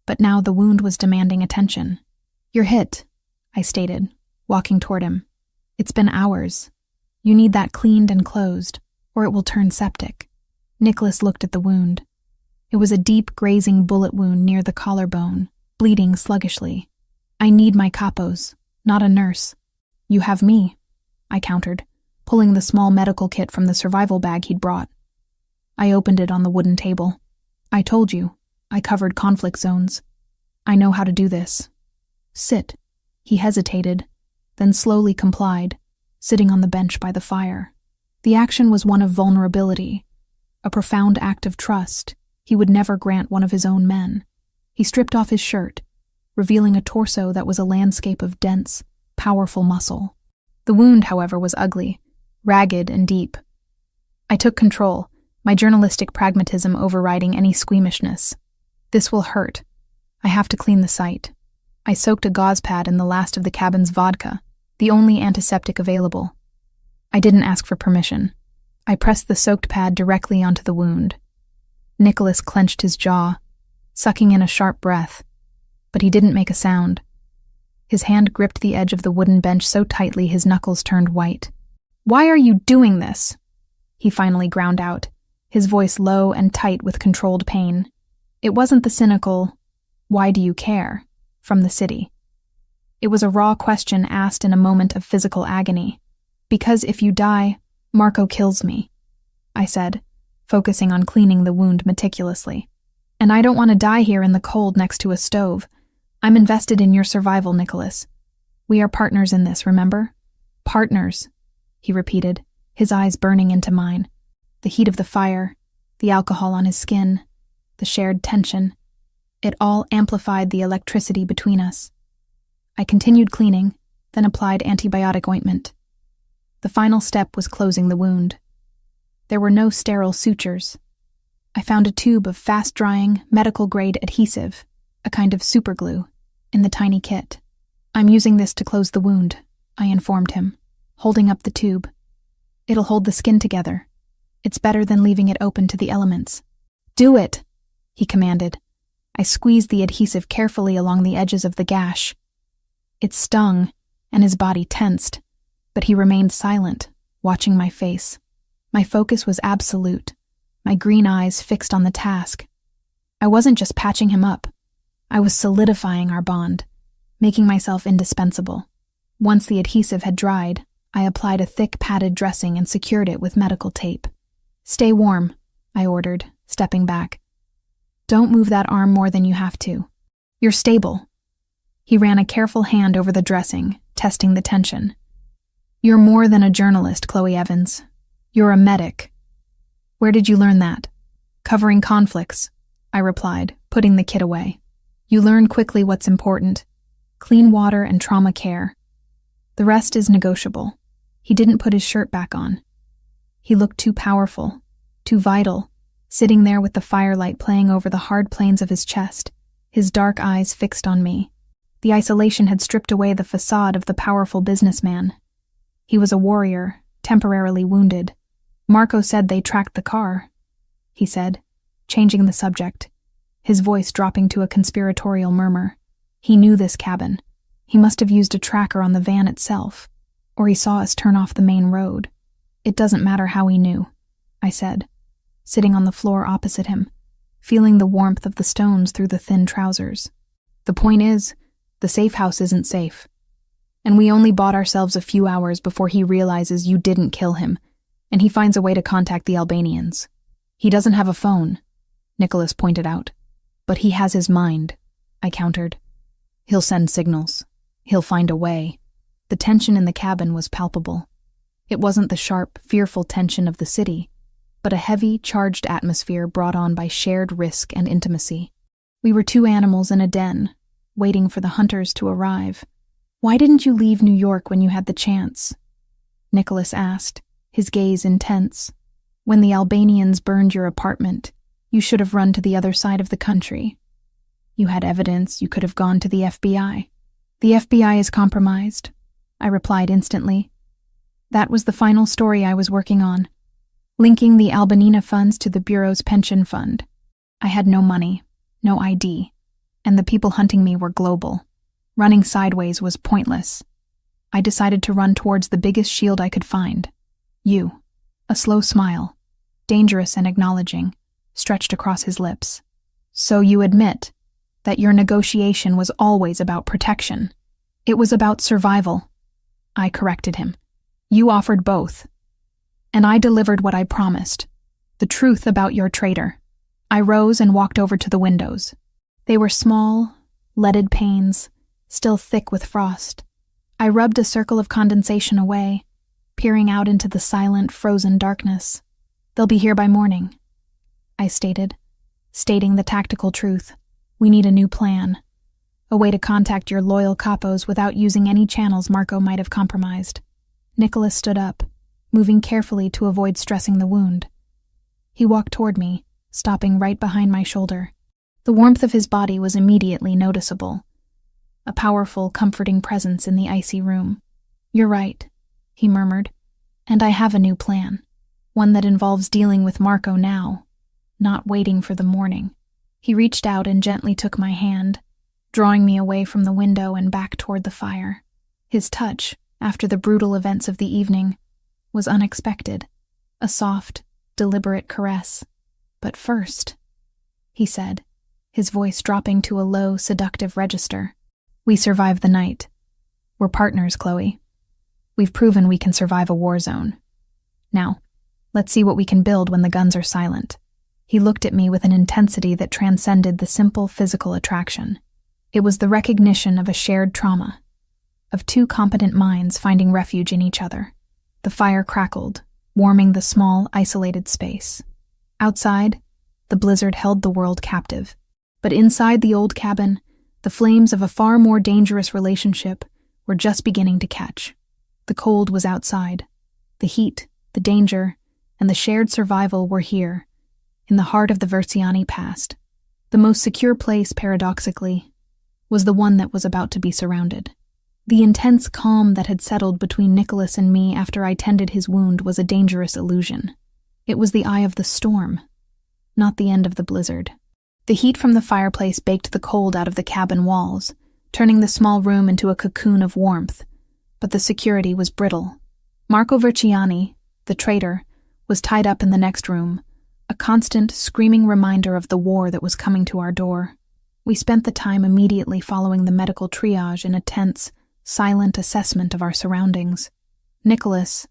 but now the wound was demanding attention. "You're hit," I stated, walking toward him. "It's been hours. You need that cleaned and closed, or it will turn septic." Nicholas looked at the wound. It was a deep, grazing bullet wound near the collarbone, bleeding sluggishly. "I need my capos, not a nurse." "You have me," I countered, pulling the small medical kit from the survival bag he'd brought. I opened it on the wooden table. "I told you, I covered conflict zones. I know how to do this. Sit." He hesitated, then slowly complied, sitting on the bench by the fire. The action was one of vulnerability, a profound act of trust he would never grant one of his own men. He stripped off his shirt, revealing a torso that was a landscape of dense, powerful muscle. The wound, however, was ugly, ragged and deep. I took control, my journalistic pragmatism overriding any squeamishness. "This will hurt. I have to clean the site." I soaked a gauze pad in the last of the cabin's vodka, the only antiseptic available. I didn't ask for permission. I pressed the soaked pad directly onto the wound. Nicholas clenched his jaw, sucking in a sharp breath, but he didn't make a sound. His hand gripped the edge of the wooden bench so tightly his knuckles turned white. "Why are you doing this?" he finally ground out, his voice low and tight with controlled pain. It wasn't the cynical, "Why do you care?" from the city. It was a raw question asked in a moment of physical agony. "Because if you die, Marco kills me," I said, focusing on cleaning the wound meticulously. "And I don't want to die here in the cold next to a stove. I'm invested in your survival, Nicholas. We are partners in this, remember? Partners," he repeated, his eyes burning into mine. The heat of the fire, the alcohol on his skin, the shared tension, it all amplified the electricity between us. I continued cleaning, then applied antibiotic ointment. The final step was closing the wound. There were no sterile sutures. I found a tube of fast-drying, medical-grade adhesive, a kind of superglue, in the tiny kit. "I'm using this to close the wound," I informed him, holding up the tube. "It'll hold the skin together. It's better than leaving it open to the elements." "Do it!" he commanded. I squeezed the adhesive carefully along the edges of the gash. It stung, and his body tensed, but he remained silent, watching my face. My focus was absolute, my green eyes fixed on the task. I wasn't just patching him up. I was solidifying our bond, making myself indispensable. Once the adhesive had dried, I applied a thick padded dressing and secured it with medical tape. "Stay warm," I ordered, stepping back. "Don't move that arm more than you have to. You're stable." He ran a careful hand over the dressing, testing the tension. "You're more than a journalist, Chloe Evans. You're a medic." "Where did you learn that?" "Covering conflicts," I replied, putting the kit away. "You learn quickly what's important. Clean water and trauma care. The rest is negotiable." He didn't put his shirt back on. He looked too powerful, too vital, sitting there with the firelight playing over the hard planes of his chest, his dark eyes fixed on me. The isolation had stripped away the facade of the powerful businessman. He was a warrior, temporarily wounded. "Marco said they tracked the car," he said, changing the subject, his voice dropping to a conspiratorial murmur. "He knew this cabin. He must have used a tracker on the van itself, or he saw us turn off the main road. It doesn't matter how he knew," I said, sitting on the floor opposite him, feeling the warmth of the stones through the thin trousers. "The point is, the safe house isn't safe. And we only bought ourselves a few hours before he realizes you didn't kill him, and he finds a way to contact the Albanians. He doesn't have a phone," Nicholas pointed out. "But he has his mind," I countered. "He'll send signals. He'll find a way." The tension in the cabin was palpable. It wasn't the sharp, fearful tension of the city, but a heavy, charged atmosphere brought on by shared risk and intimacy. We were two animals in a den, waiting for the hunters to arrive. "Why didn't you leave New York when you had the chance?" Nicholas asked, his gaze intense. "When the Albanians burned your apartment, you should have run to the other side of the country. You had evidence. You could have gone to the FBI. The FBI is compromised," I replied instantly. That was the final story I was working on, linking the Albanina funds to the Bureau's pension fund. I had no money, no ID, and the people hunting me were global. Running sideways was pointless. I decided to run towards the biggest shield I could find. You. A slow smile, dangerous and acknowledging, stretched across his lips. "So you admit that your negotiation was always about protection. It was about survival," I corrected him. "You offered both. And I delivered what I promised, the truth about your traitor." I rose and walked over to the windows. They were small, leaded panes, still thick with frost. I rubbed a circle of condensation away, peering out into the silent, frozen darkness. "They'll be here by morning," I stated, stating the tactical truth. "We need a new plan. A way to contact your loyal capos without using any channels Marco might have compromised." Nicholas stood up, moving carefully to avoid stressing the wound. He walked toward me, stopping right behind my shoulder. The warmth of his body was immediately noticeable, a powerful, comforting presence in the icy room. "You're right," he murmured, "and I have a new plan, one that involves dealing with Marco now, not waiting for the morning." He reached out and gently took my hand, drawing me away from the window and back toward the fire. His touch, after the brutal events of the evening, was unexpected, a soft, deliberate caress. "But first," he said, his voice dropping to a low, seductive register, "we survived the night. We're partners, Chloe. We've proven we can survive a war zone. Now, let's see what we can build when the guns are silent." He looked at me with an intensity that transcended the simple physical attraction. It was the recognition of a shared trauma, of two competent minds finding refuge in each other. The fire crackled, warming the small, isolated space. Outside, the blizzard held the world captive. But inside the old cabin, the flames of a far more dangerous relationship were just beginning to catch. The cold was outside. The heat, the danger, and the shared survival were here, in the heart of the Versiani past. The most secure place, paradoxically, was the one that was about to be surrounded. The intense calm that had settled between Nicholas and me after I tended his wound was a dangerous illusion. It was the eye of the storm, not the end of the blizzard. The heat from the fireplace baked the cold out of the cabin walls, turning the small room into a cocoon of warmth, but the security was brittle. Marco Verciani, the traitor, was tied up in the next room, a constant, screaming reminder of the war that was coming to our door. We spent the time immediately following the medical triage in a tense, silent assessment of our surroundings. Nicholas,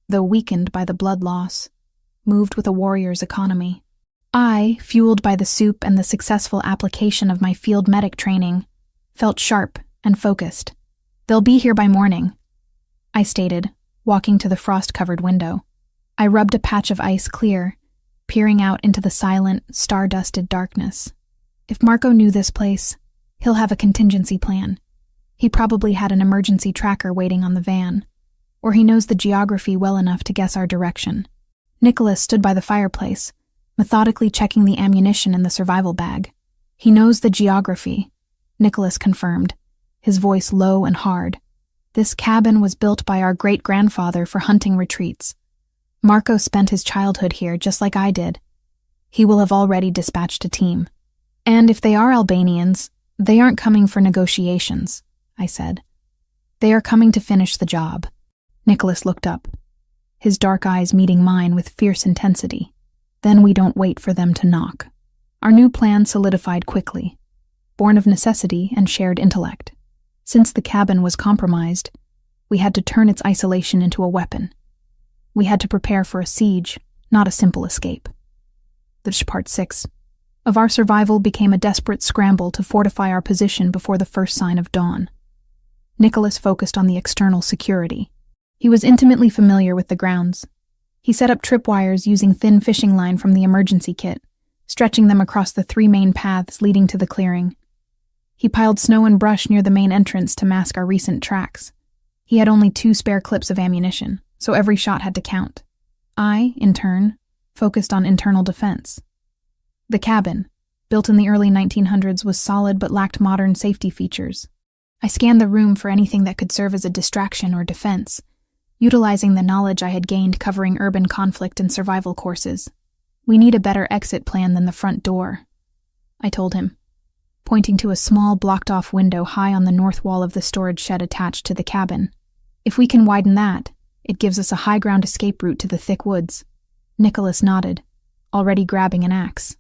though weakened by the blood loss, moved with a warrior's economy. I, fueled by the soup and the successful application of my field medic training, felt sharp and focused. "They'll be here by morning," I stated, walking to the frost-covered window. I rubbed a patch of ice clear, peering out into the silent, star-dusted darkness. If Marco knew this place, he'll have a contingency plan. He probably had an emergency tracker waiting on the van, or he knows the geography well enough to guess our direction. Nicholas stood by the fireplace, methodically checking the ammunition in the survival bag. "He knows the geography," Nicholas confirmed, his voice low and hard. "This cabin was built by our great-grandfather for hunting retreats. Marco spent his childhood here just like I did. He will have already dispatched a team. And if they are Albanians, they aren't coming for negotiations," I said. "They are coming to finish the job." Nicholas looked up, his dark eyes meeting mine with fierce intensity. "Then we don't wait for them to knock." Our new plan solidified quickly, born of necessity and shared intellect. Since the cabin was compromised, we had to turn its isolation into a weapon. We had to prepare for a siege, not a simple escape. Part 6 of our survival became a desperate scramble to fortify our position before the first sign of dawn. Nicholas focused on the external security. He was intimately familiar with the grounds. He set up tripwires using thin fishing line from the emergency kit, stretching them across the 3 main paths leading to the clearing. He piled snow and brush near the main entrance to mask our recent tracks. He had only 2 spare clips of ammunition, so every shot had to count. I, in turn, focused on internal defense. The cabin, built in the early 1900s, was solid but lacked modern safety features. I scanned the room for anything that could serve as a distraction or defense, utilizing the knowledge I had gained covering urban conflict and survival courses. "We need a better exit plan than the front door," I told him, pointing to a small blocked-off window high on the north wall of the storage shed attached to the cabin. "If we can widen that, it gives us a high-ground escape route to the thick woods." Nicholas nodded, already grabbing an axe.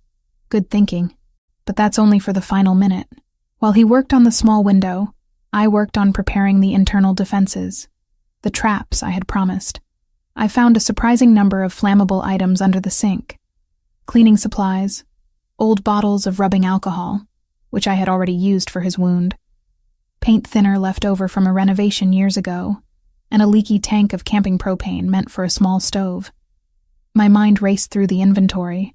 "Good thinking. But that's only for the final minute." While he worked on the small window, I worked on preparing the internal defenses, the traps I had promised. I found a surprising number of flammable items under the sink. Cleaning supplies, old bottles of rubbing alcohol, which I had already used for his wound, paint thinner left over from a renovation years ago, and a leaky tank of camping propane meant for a small stove. My mind raced through the inventory.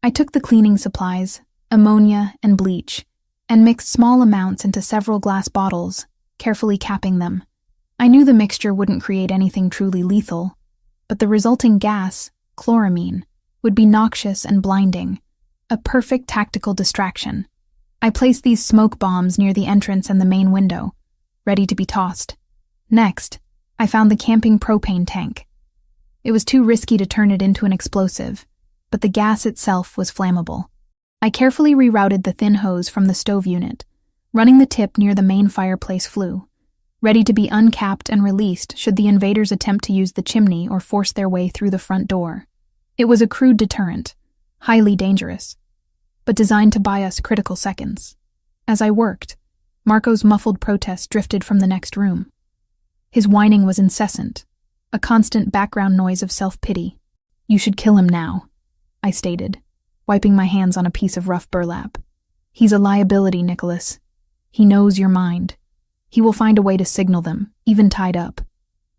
I took the cleaning supplies, ammonia and bleach, and mixed small amounts into several glass bottles, carefully capping them. I knew the mixture wouldn't create anything truly lethal, but the resulting gas, chloramine, would be noxious and blinding, a perfect tactical distraction. I placed these smoke bombs near the entrance and the main window, ready to be tossed. Next, I found the camping propane tank. It was too risky to turn it into an explosive, but the gas itself was flammable. I carefully rerouted the thin hose from the stove unit, running the tip near the main fireplace flue, ready to be uncapped and released should the invaders attempt to use the chimney or force their way through the front door. It was a crude deterrent, highly dangerous, but designed to buy us critical seconds. As I worked, Marco's muffled protest drifted from the next room. His whining was incessant, a constant background noise of self-pity. "You should kill him now," I stated, wiping my hands on a piece of rough burlap. "He's a liability, Nicholas. He knows your mind. He will find a way to signal them, even tied up."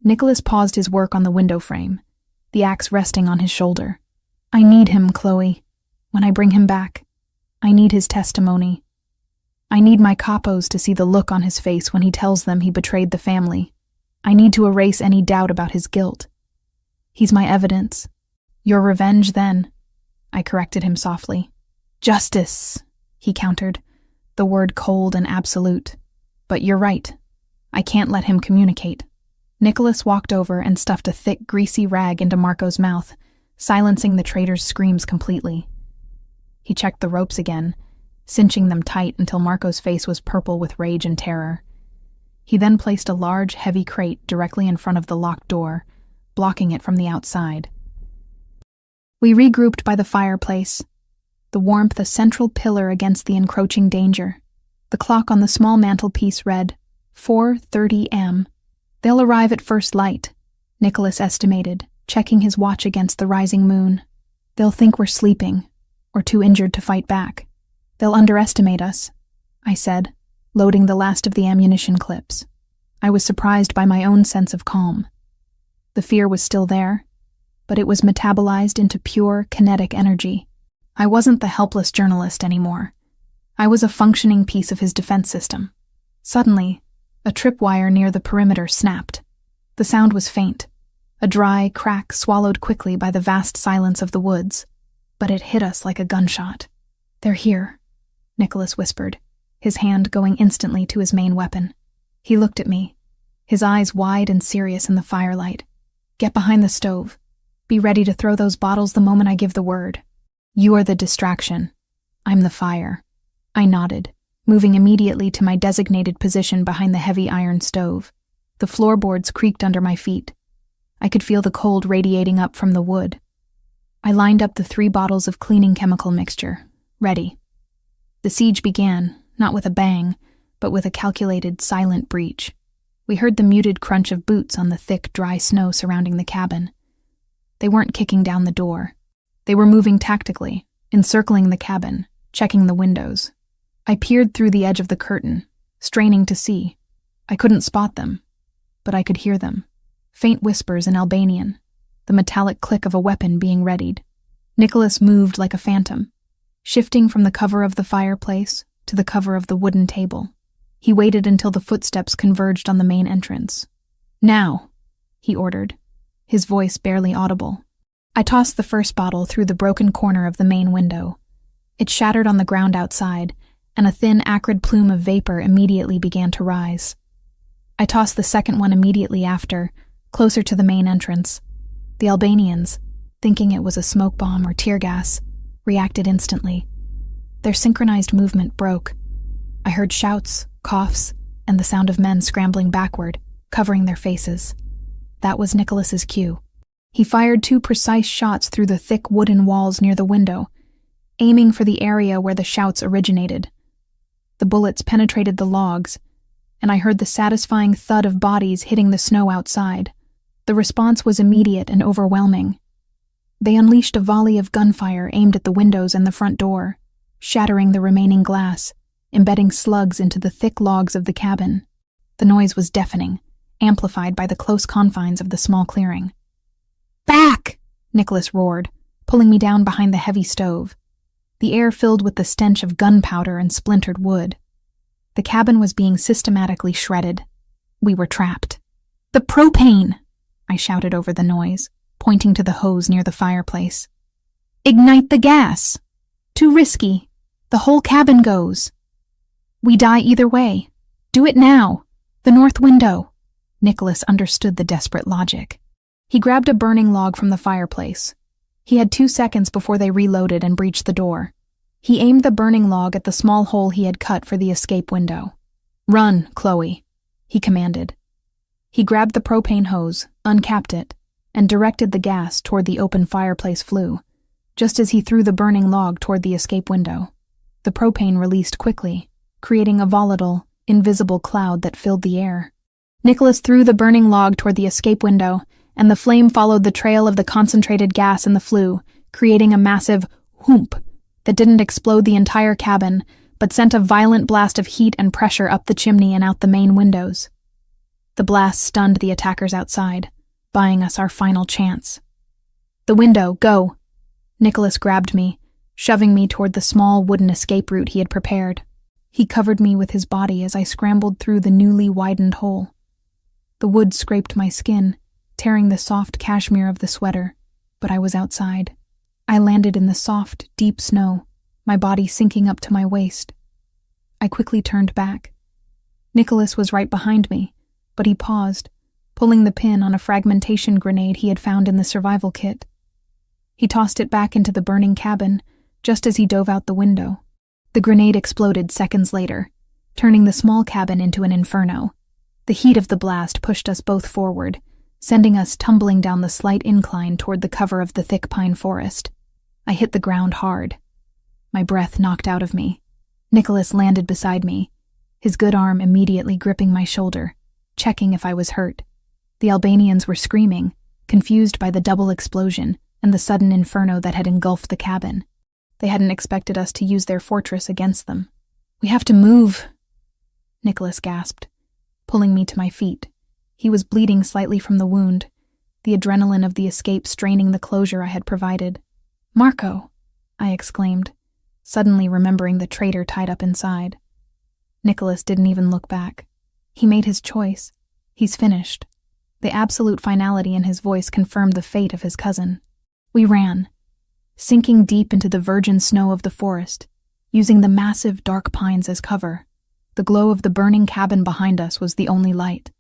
Nicholas paused his work on the window frame, the axe resting on his shoulder. "I need him, Chloe. When I bring him back, I need his testimony. I need my capos to see the look on his face when he tells them he betrayed the family. I need to erase any doubt about his guilt. He's my evidence. Your revenge, then," I corrected him softly. "Justice," he countered, the word cold and absolute. "But you're right. I can't let him communicate." Nicholas walked over and stuffed a thick, greasy rag into Marco's mouth, silencing the traitor's screams completely. He checked the ropes again, cinching them tight until Marco's face was purple with rage and terror. He then placed a large, heavy crate directly in front of the locked door, blocking it from the outside. We regrouped by the fireplace, the warmth a central pillar against the encroaching danger. The clock on the small mantelpiece read 4:30 am. "They'll arrive at first light," Nicholas estimated, checking his watch against the rising moon. "They'll think we're sleeping, or too injured to fight back. They'll underestimate us," I said, loading the last of the ammunition clips. I was surprised by my own sense of calm. The fear was still there, but it was metabolized into pure, kinetic energy. I wasn't the helpless journalist anymore. I was a functioning piece of his defense system. Suddenly, a tripwire near the perimeter snapped. The sound was faint, a dry crack swallowed quickly by the vast silence of the woods, but it hit us like a gunshot. "They're here," Nicholas whispered, his hand going instantly to his main weapon. He looked at me, his eyes wide and serious in the firelight. "Get behind the stove. Be ready to throw those bottles the moment I give the word. You are the distraction. I'm the fire." I nodded, moving immediately to my designated position behind the heavy iron stove. The floorboards creaked under my feet. I could feel the cold radiating up from the wood. I lined up the 3 bottles of cleaning chemical mixture, ready. The siege began, not with a bang, but with a calculated, silent breach. We heard the muted crunch of boots on the thick, dry snow surrounding the cabin. They weren't kicking down the door. They were moving tactically, encircling the cabin, checking the windows. I peered through the edge of the curtain, straining to see. I couldn't spot them, but I could hear them. Faint whispers in Albanian, the metallic click of a weapon being readied. Nicholas moved like a phantom, shifting from the cover of the fireplace to the cover of the wooden table. He waited until the footsteps converged on the main entrance. "Now," he ordered, his voice barely audible. I tossed the first bottle through the broken corner of the main window. It shattered on the ground outside, and a thin, acrid plume of vapor immediately began to rise. I tossed the second one immediately after, closer to the main entrance. The Albanians, thinking it was a smoke bomb or tear gas, reacted instantly. Their synchronized movement broke. I heard shouts, coughs, and the sound of men scrambling backward, covering their faces. That was Nicholas's cue. He fired 2 precise shots through the thick wooden walls near the window, aiming for the area where the shouts originated. The bullets penetrated the logs, and I heard the satisfying thud of bodies hitting the snow outside. The response was immediate and overwhelming. They unleashed a volley of gunfire aimed at the windows and the front door, shattering the remaining glass, embedding slugs into the thick logs of the cabin. The noise was deafening, amplified by the close confines of the small clearing. "Back!" Nicholas roared, pulling me down behind the heavy stove. The air filled with the stench of gunpowder and splintered wood. The cabin was being systematically shredded. We were trapped. "The propane!" I shouted over the noise, pointing to the hose near the fireplace. "Ignite the gas! Too risky. The whole cabin goes. We die either way. Do it now. The north window." Nicholas understood the desperate logic. He grabbed a burning log from the fireplace. He had 2 seconds before they reloaded and breached the door. He aimed the burning log at the small hole he had cut for the escape window. "Run, Chloe," he commanded. He grabbed the propane hose, uncapped it, and directed the gas toward the open fireplace flue, just as he threw the burning log toward the escape window. The propane released quickly, creating a volatile, invisible cloud that filled the air. Nicholas threw the burning log toward the escape window, and the flame followed the trail of the concentrated gas in the flue, creating a massive whoomp that didn't explode the entire cabin, but sent a violent blast of heat and pressure up the chimney and out the main windows. The blast stunned the attackers outside, buying us our final chance. "The window, go!" Nicholas grabbed me, shoving me toward the small wooden escape route he had prepared. He covered me with his body as I scrambled through the newly widened hole. The wood scraped my skin, tearing the soft cashmere of the sweater, but I was outside. I landed in the soft, deep snow, my body sinking up to my waist. I quickly turned back. Nicholas was right behind me, but he paused, pulling the pin on a fragmentation grenade he had found in the survival kit. He tossed it back into the burning cabin, just as he dove out the window. The grenade exploded seconds later, turning the small cabin into an inferno. The heat of the blast pushed us both forward, sending us tumbling down the slight incline toward the cover of the thick pine forest. I hit the ground hard. My breath knocked out of me. Nicholas landed beside me, his good arm immediately gripping my shoulder, checking if I was hurt. The Albanians were screaming, confused by the double explosion and the sudden inferno that had engulfed the cabin. They hadn't expected us to use their fortress against them. "We have to move," Nicholas gasped, pulling me to my feet. He was bleeding slightly from the wound, the adrenaline of the escape straining the closure I had provided. "Marco," I exclaimed, suddenly remembering the traitor tied up inside. Nicholas didn't even look back. He made his choice. He's finished. The absolute finality in his voice confirmed the fate of his cousin. We ran, sinking deep into the virgin snow of the forest, using the massive dark pines as cover. The glow of the burning cabin behind us was the only light.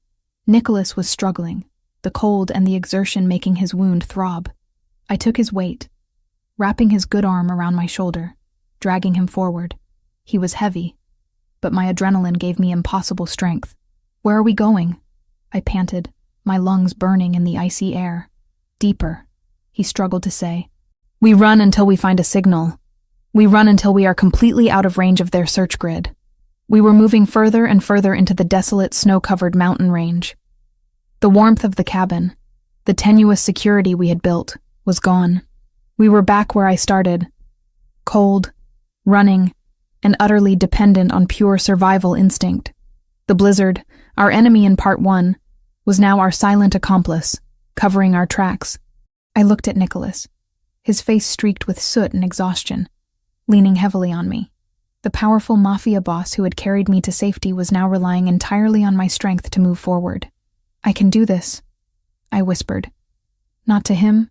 Nicholas was struggling, the cold and the exertion making his wound throb. I took his weight, wrapping his good arm around my shoulder, dragging him forward. He was heavy, but my adrenaline gave me impossible strength. "Where are we going?" I panted, my lungs burning in the icy air. "Deeper," he struggled to say. "We run until we find a signal. We run until we are completely out of range of their search grid." We were moving further and further into the desolate, snow-covered mountain range. The warmth of the cabin, the tenuous security we had built, was gone. We were back where I started, cold, running, and utterly dependent on pure survival instinct. The blizzard, our enemy in Part 1, was now our silent accomplice, covering our tracks. I looked at Nicholas, his face streaked with soot and exhaustion, leaning heavily on me. The powerful Mafia boss who had carried me to safety was now relying entirely on my strength to move forward. "I can do this," I whispered, not to him,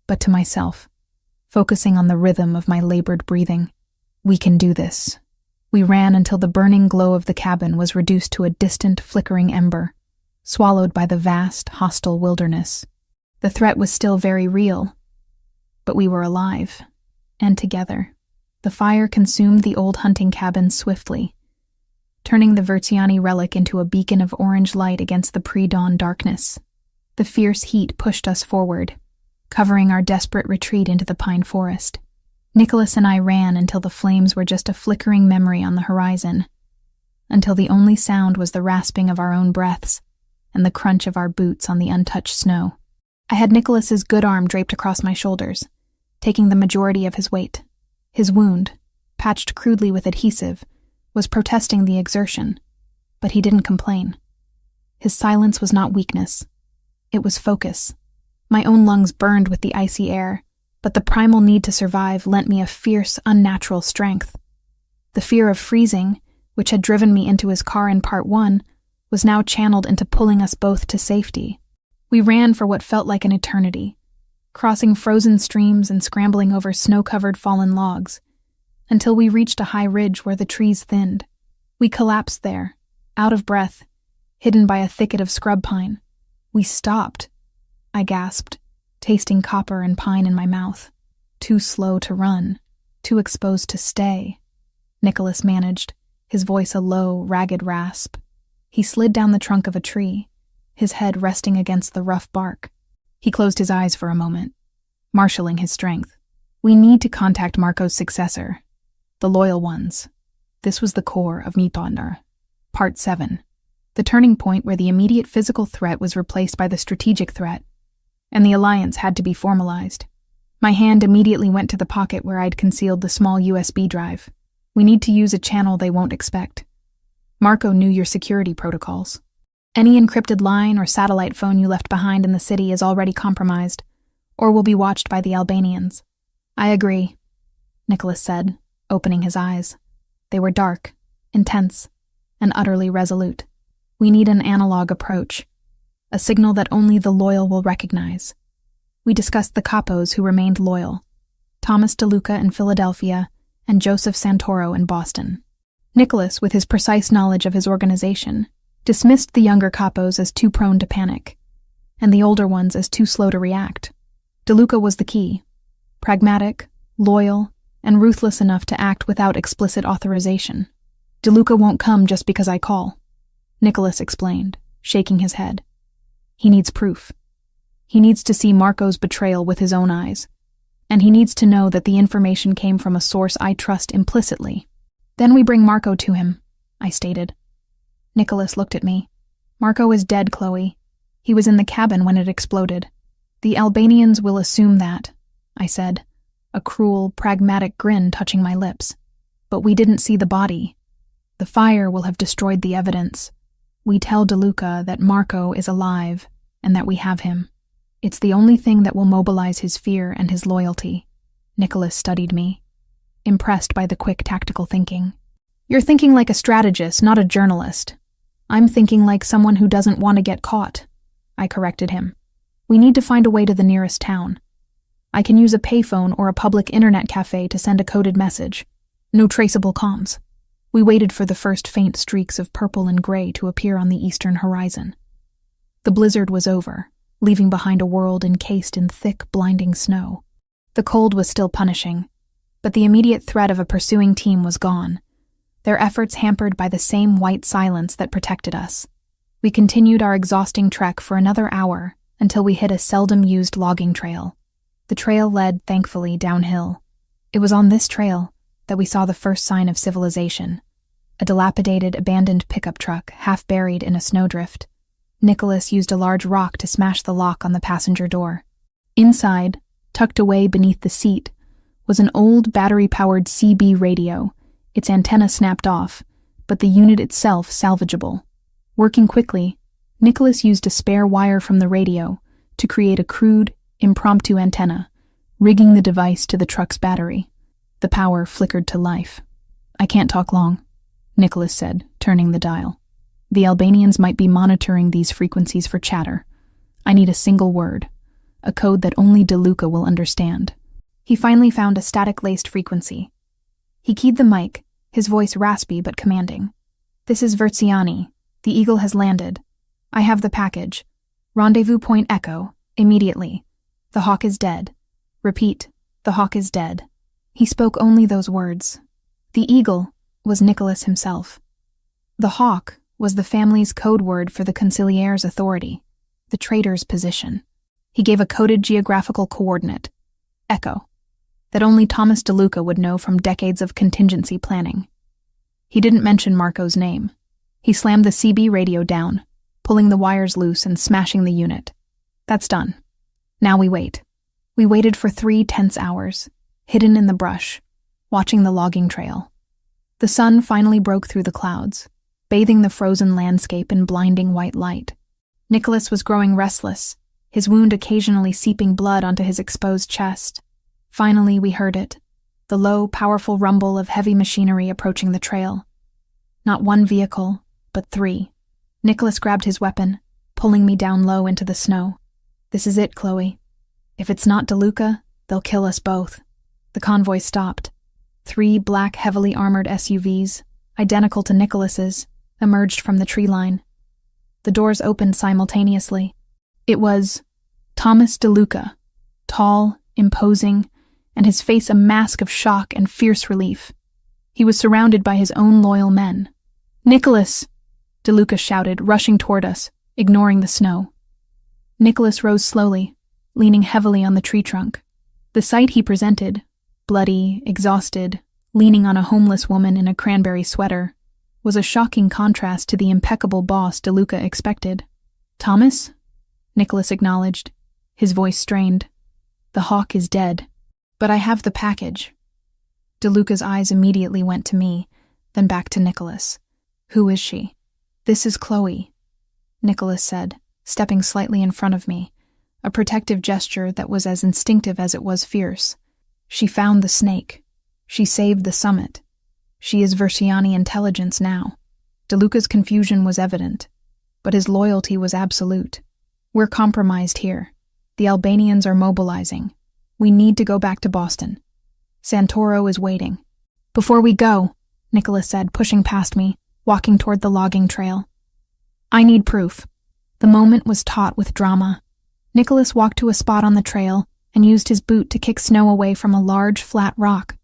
but to myself, focusing on the rhythm of my labored breathing. "We can do this." We ran until the burning glow of the cabin was reduced to a distant, flickering ember, swallowed by the vast, hostile wilderness. The threat was still very real, but we were alive, and together. The fire consumed the old hunting cabin swiftly, turning the Verziani relic into a beacon of orange light against the pre-dawn darkness. The fierce heat pushed us forward, covering our desperate retreat into the pine forest. Nicholas and I ran until the flames were just a flickering memory on the horizon, until the only sound was the rasping of our own breaths and the crunch of our boots on the untouched snow. I had Nicholas's good arm draped across my shoulders, taking the majority of his weight. His wound, patched crudely with adhesive, was protesting the exertion, but he didn't complain. His silence was not weakness. It was focus. My own lungs burned with the icy air, but the primal need to survive lent me a fierce, unnatural strength. The fear of freezing, which had driven me into his car in Part 1, was now channeled into pulling us both to safety. We ran for what felt like an eternity, crossing frozen streams and scrambling over snow-covered fallen logs, until we reached a high ridge where the trees thinned. We collapsed there, out of breath, hidden by a thicket of scrub pine. "We stopped," I gasped, tasting copper and pine in my mouth. "Too slow to run, too exposed to stay," Nicholas managed, his voice a low, ragged rasp. He slid down the trunk of a tree, his head resting against the rough bark. He closed his eyes for a moment, marshalling his strength. "We need to contact Marco's successor, the loyal ones." This was the core of Mipandar. Part 7. The turning point where the immediate physical threat was replaced by the strategic threat, and the alliance had to be formalized. My hand immediately went to the pocket where I'd concealed the small USB drive. "We need to use a channel they won't expect. Marco knew your security protocols. Any encrypted line or satellite phone you left behind in the city is already compromised, or will be watched by the Albanians." "I agree," Nicholas said, opening his eyes. They were dark, intense, and utterly resolute. "We need an analog approach, a signal that only the loyal will recognize." We discussed the capos who remained loyal, Thomas DeLuca in Philadelphia and Joseph Santoro in Boston. Nicholas, with his precise knowledge of his organization, dismissed the younger capos as too prone to panic, and the older ones as too slow to react. DeLuca was the key. Pragmatic, loyal, and ruthless enough to act without explicit authorization. DeLuca won't come just because I call, Nicholas explained, shaking his head. He needs proof. He needs to see Marco's betrayal with his own eyes, and he needs to know that the information came from a source I trust implicitly. Then we bring Marco to him, I stated. Nicholas looked at me. Marco is dead, Chloe. He was in the cabin when it exploded. The Albanians will assume that, I said, a cruel, pragmatic grin touching my lips. But we didn't see the body. The fire will have destroyed the evidence. We tell DeLuca that Marco is alive and that we have him. It's the only thing that will mobilize his fear and his loyalty. Nicholas studied me, impressed by the quick tactical thinking. You're thinking like a strategist, not a journalist. I'm thinking like someone who doesn't want to get caught, I corrected him. We need to find a way to the nearest town. I can use a payphone or a public internet cafe to send a coded message. No traceable comms. We waited for the first faint streaks of purple and gray to appear on the eastern horizon. The blizzard was over, leaving behind a world encased in thick, blinding snow. The cold was still punishing, but the immediate threat of a pursuing team was gone, their efforts hampered by the same white silence that protected us. We continued our exhausting trek for another hour until we hit a seldom-used logging trail. The trail led, thankfully, downhill. It was on this trail that we saw the first sign of civilization, a dilapidated, abandoned pickup truck half buried in a snowdrift. Nicholas used a large rock to smash the lock on the passenger door. Inside, tucked away beneath the seat, was an old battery-powered CB radio, its antenna snapped off, but the unit itself salvageable. Working quickly, Nicholas used a spare wire from the radio to create a crude, impromptu antenna, rigging the device to the truck's battery. The power flickered to life. I can't talk long, Nicholas said, turning the dial. The Albanians might be monitoring these frequencies for chatter. I need a single word, a code that only DeLuca will understand. He finally found a static-laced frequency. He keyed the mic, his voice raspy but commanding. This is Verziani. The Eagle has landed. I have the package. Rendezvous point Echo, immediately. The Hawk is dead. Repeat, the Hawk is dead. He spoke only those words. The Eagle was Nicholas himself. The Hawk was the family's code word for the Consigliere's authority, the traitor's position. He gave a coded geographical coordinate, Echo, that only Thomas DeLuca would know from decades of contingency planning. He didn't mention Marco's name. He slammed the CB radio down, pulling the wires loose and smashing the unit. That's done. Now we wait. We waited for 3 tense hours, hidden in the brush, watching the logging trail. The sun finally broke through the clouds, bathing the frozen landscape in blinding white light. Nicholas was growing restless, his wound occasionally seeping blood onto his exposed chest. Finally, we heard it, the low, powerful rumble of heavy machinery approaching the trail. Not one vehicle, but 3. Nicholas grabbed his weapon, pulling me down low into the snow. This is it, Chloe. If it's not DeLuca, they'll kill us both. The convoy stopped. 3 black, heavily armored SUVs, identical to Nicholas's, emerged from the tree line. The doors opened simultaneously. It was Thomas DeLuca, tall, imposing, and his face a mask of shock and fierce relief. He was surrounded by his own loyal men. "Nicholas!" DeLuca shouted, rushing toward us, ignoring the snow. Nicholas rose slowly, leaning heavily on the tree trunk. The sight he presented, bloody, exhausted, leaning on a homeless woman in a cranberry sweater, was a shocking contrast to the impeccable boss DeLuca expected. "Thomas?" Nicholas acknowledged, his voice strained. "The Hawk is dead, but I have the package." DeLuca's eyes immediately went to me, then back to Nicholas. "Who is she?" "This is Chloe," Nicholas said, stepping slightly in front of me, a protective gesture that was as instinctive as it was fierce. "She found the snake. She saved the summit. She is Versiani intelligence now." DeLuca's confusion was evident, but his loyalty was absolute. "We're compromised here. The Albanians are mobilizing. We need to go back to Boston. Santoro is waiting." "Before we go," Nicholas said, pushing past me, walking toward the logging trail. "I need proof." The moment was taut with drama. Nicholas walked to a spot on the trail and used his boot to kick snow away from a large, flat rock.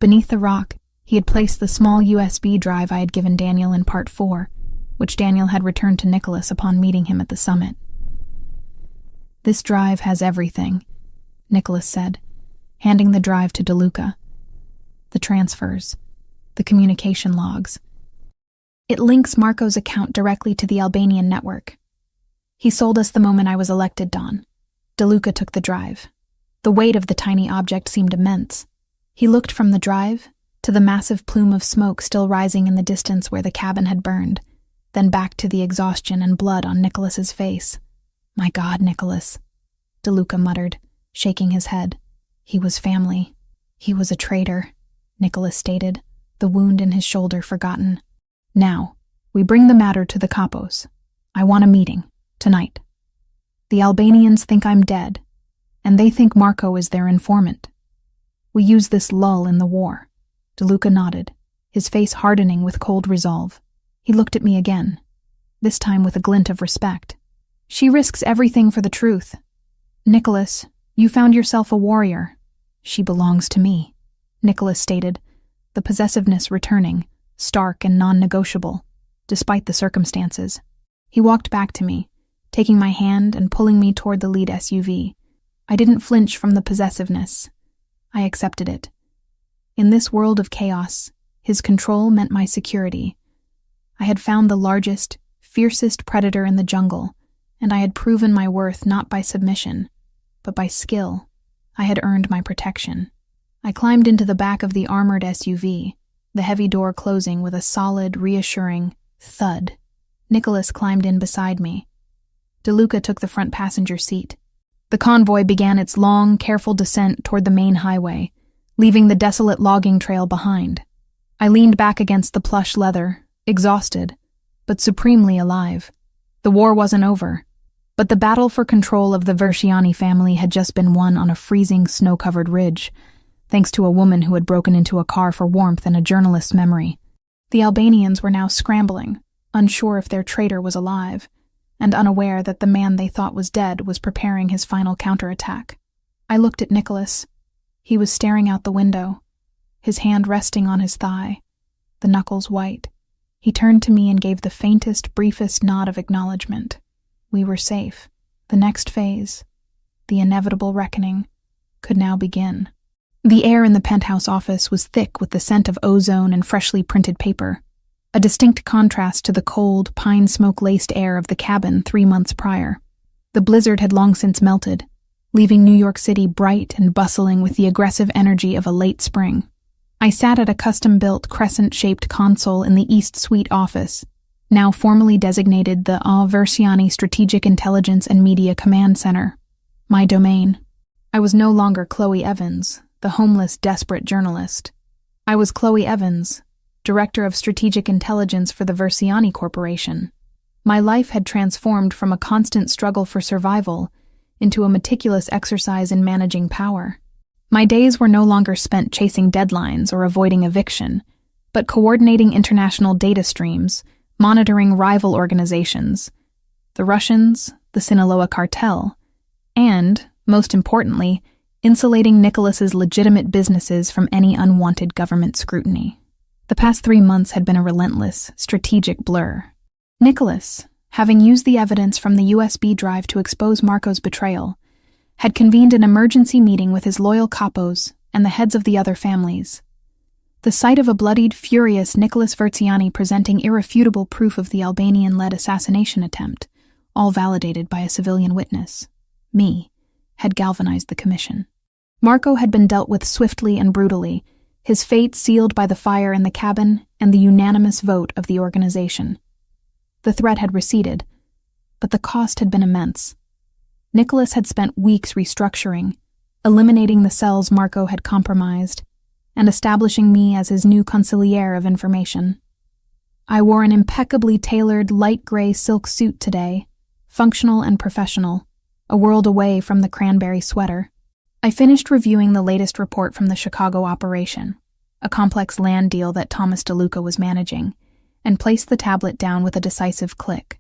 Beneath the rock, he had placed the small USB drive I had given Daniel in Part 4, which Daniel had returned to Nicholas upon meeting him at the summit. "This drive has everything," Nicholas said, handing the drive to DeLuca. "The transfers, the communication logs. It links Marco's account directly to the Albanian network. He sold us the moment I was elected Don." DeLuca took the drive. The weight of the tiny object seemed immense. He looked from the drive to the massive plume of smoke still rising in the distance where the cabin had burned, then back to the exhaustion and blood on Nicholas's face. "My God, Nicholas," DeLuca muttered, shaking his head. "He was family. He was a traitor," Nicholas stated, the wound in his shoulder forgotten. "Now, we bring the matter to the capos. I want a meeting, tonight. The Albanians think I'm dead, and they think Marco is their informant. We use this lull in the war." DeLuca nodded, his face hardening with cold resolve. He looked at me again, this time with a glint of respect. "She risks everything for the truth. Nicholas, you found yourself a warrior. She belongs to me," Nicholas stated, the possessiveness returning, stark and non-negotiable, despite the circumstances. He walked back to me, taking my hand and pulling me toward the lead SUV. I didn't flinch from the possessiveness. I accepted it. In this world of chaos, his control meant my security. I had found the largest, fiercest predator in the jungle, and I had proven my worth not by submission, but by skill. I had earned my protection. I climbed into the back of the armored SUV, the heavy door closing with a solid, reassuring thud. Nicholas climbed in beside me. DeLuca took the front passenger seat. The convoy began its long, careful descent toward the main highway, leaving the desolate logging trail behind. I leaned back against the plush leather, exhausted, but supremely alive. The war wasn't over, but the battle for control of the Versiani family had just been won on a freezing, snow-covered ridge, thanks to a woman who had broken into a car for warmth and a journalist's memory. The Albanians were now scrambling, unsure if their traitor was alive, and unaware that the man they thought was dead was preparing his final counterattack. I looked at Nicholas. He was staring out the window, his hand resting on his thigh, the knuckles white. He turned to me and gave the faintest, briefest nod of acknowledgement. We were safe. The next phase, the inevitable reckoning, could now begin. The air in the penthouse office was thick with the scent of ozone and freshly printed paper, a distinct contrast to the cold, pine smoke-laced air of the cabin 3 months prior. The blizzard had long since melted, leaving New York City bright and bustling with the aggressive energy of a late spring. I sat at a custom-built, crescent-shaped console in the East Suite office, now formally designated the Versiani Strategic Intelligence and Media Command Center, my domain. I was no longer Chloe Evans, the homeless, desperate journalist. I was Chloe Evans, Director of Strategic Intelligence for the Versiani Corporation. My life had transformed from a constant struggle for survival into a meticulous exercise in managing power. My days were no longer spent chasing deadlines or avoiding eviction, but coordinating international data streams, monitoring rival organizations, the Russians, the Sinaloa cartel, and, most importantly, insulating Nicholas's legitimate businesses from any unwanted government scrutiny. The past 3 months had been a relentless, strategic blur. Nicholas, having used the evidence from the USB drive to expose Marco's betrayal, had convened an emergency meeting with his loyal capos and the heads of the other families. The sight of a bloodied, furious Nicholas Versiani presenting irrefutable proof of the Albanian-led assassination attempt, all validated by a civilian witness, me, had galvanized the commission. Marco had been dealt with swiftly and brutally, his fate sealed by the fire in the cabin and the unanimous vote of the organization. The threat had receded, but the cost had been immense. Nicholas had spent weeks restructuring, eliminating the cells Marco had compromised, and establishing me as his new consigliere of information. I wore an impeccably tailored light gray silk suit today, functional and professional, a world away from the cranberry sweater. I finished reviewing the latest report from the Chicago operation, a complex land deal that Thomas DeLuca was managing, and placed the tablet down with a decisive click.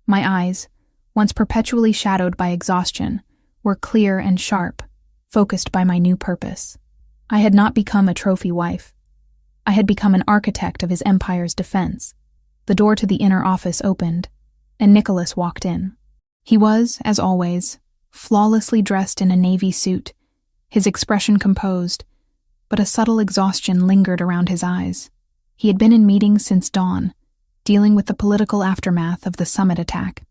My eyes, once perpetually shadowed by exhaustion, were clear and sharp, focused by my new purpose. I had not become a trophy wife. I had become an architect of his empire's defense. The door to the inner office opened, and Nicholas walked in. He was, as always, flawlessly dressed in a navy suit, his expression composed, but a subtle exhaustion lingered around his eyes. He had been in meetings since dawn, dealing with the political aftermath of the summit attack.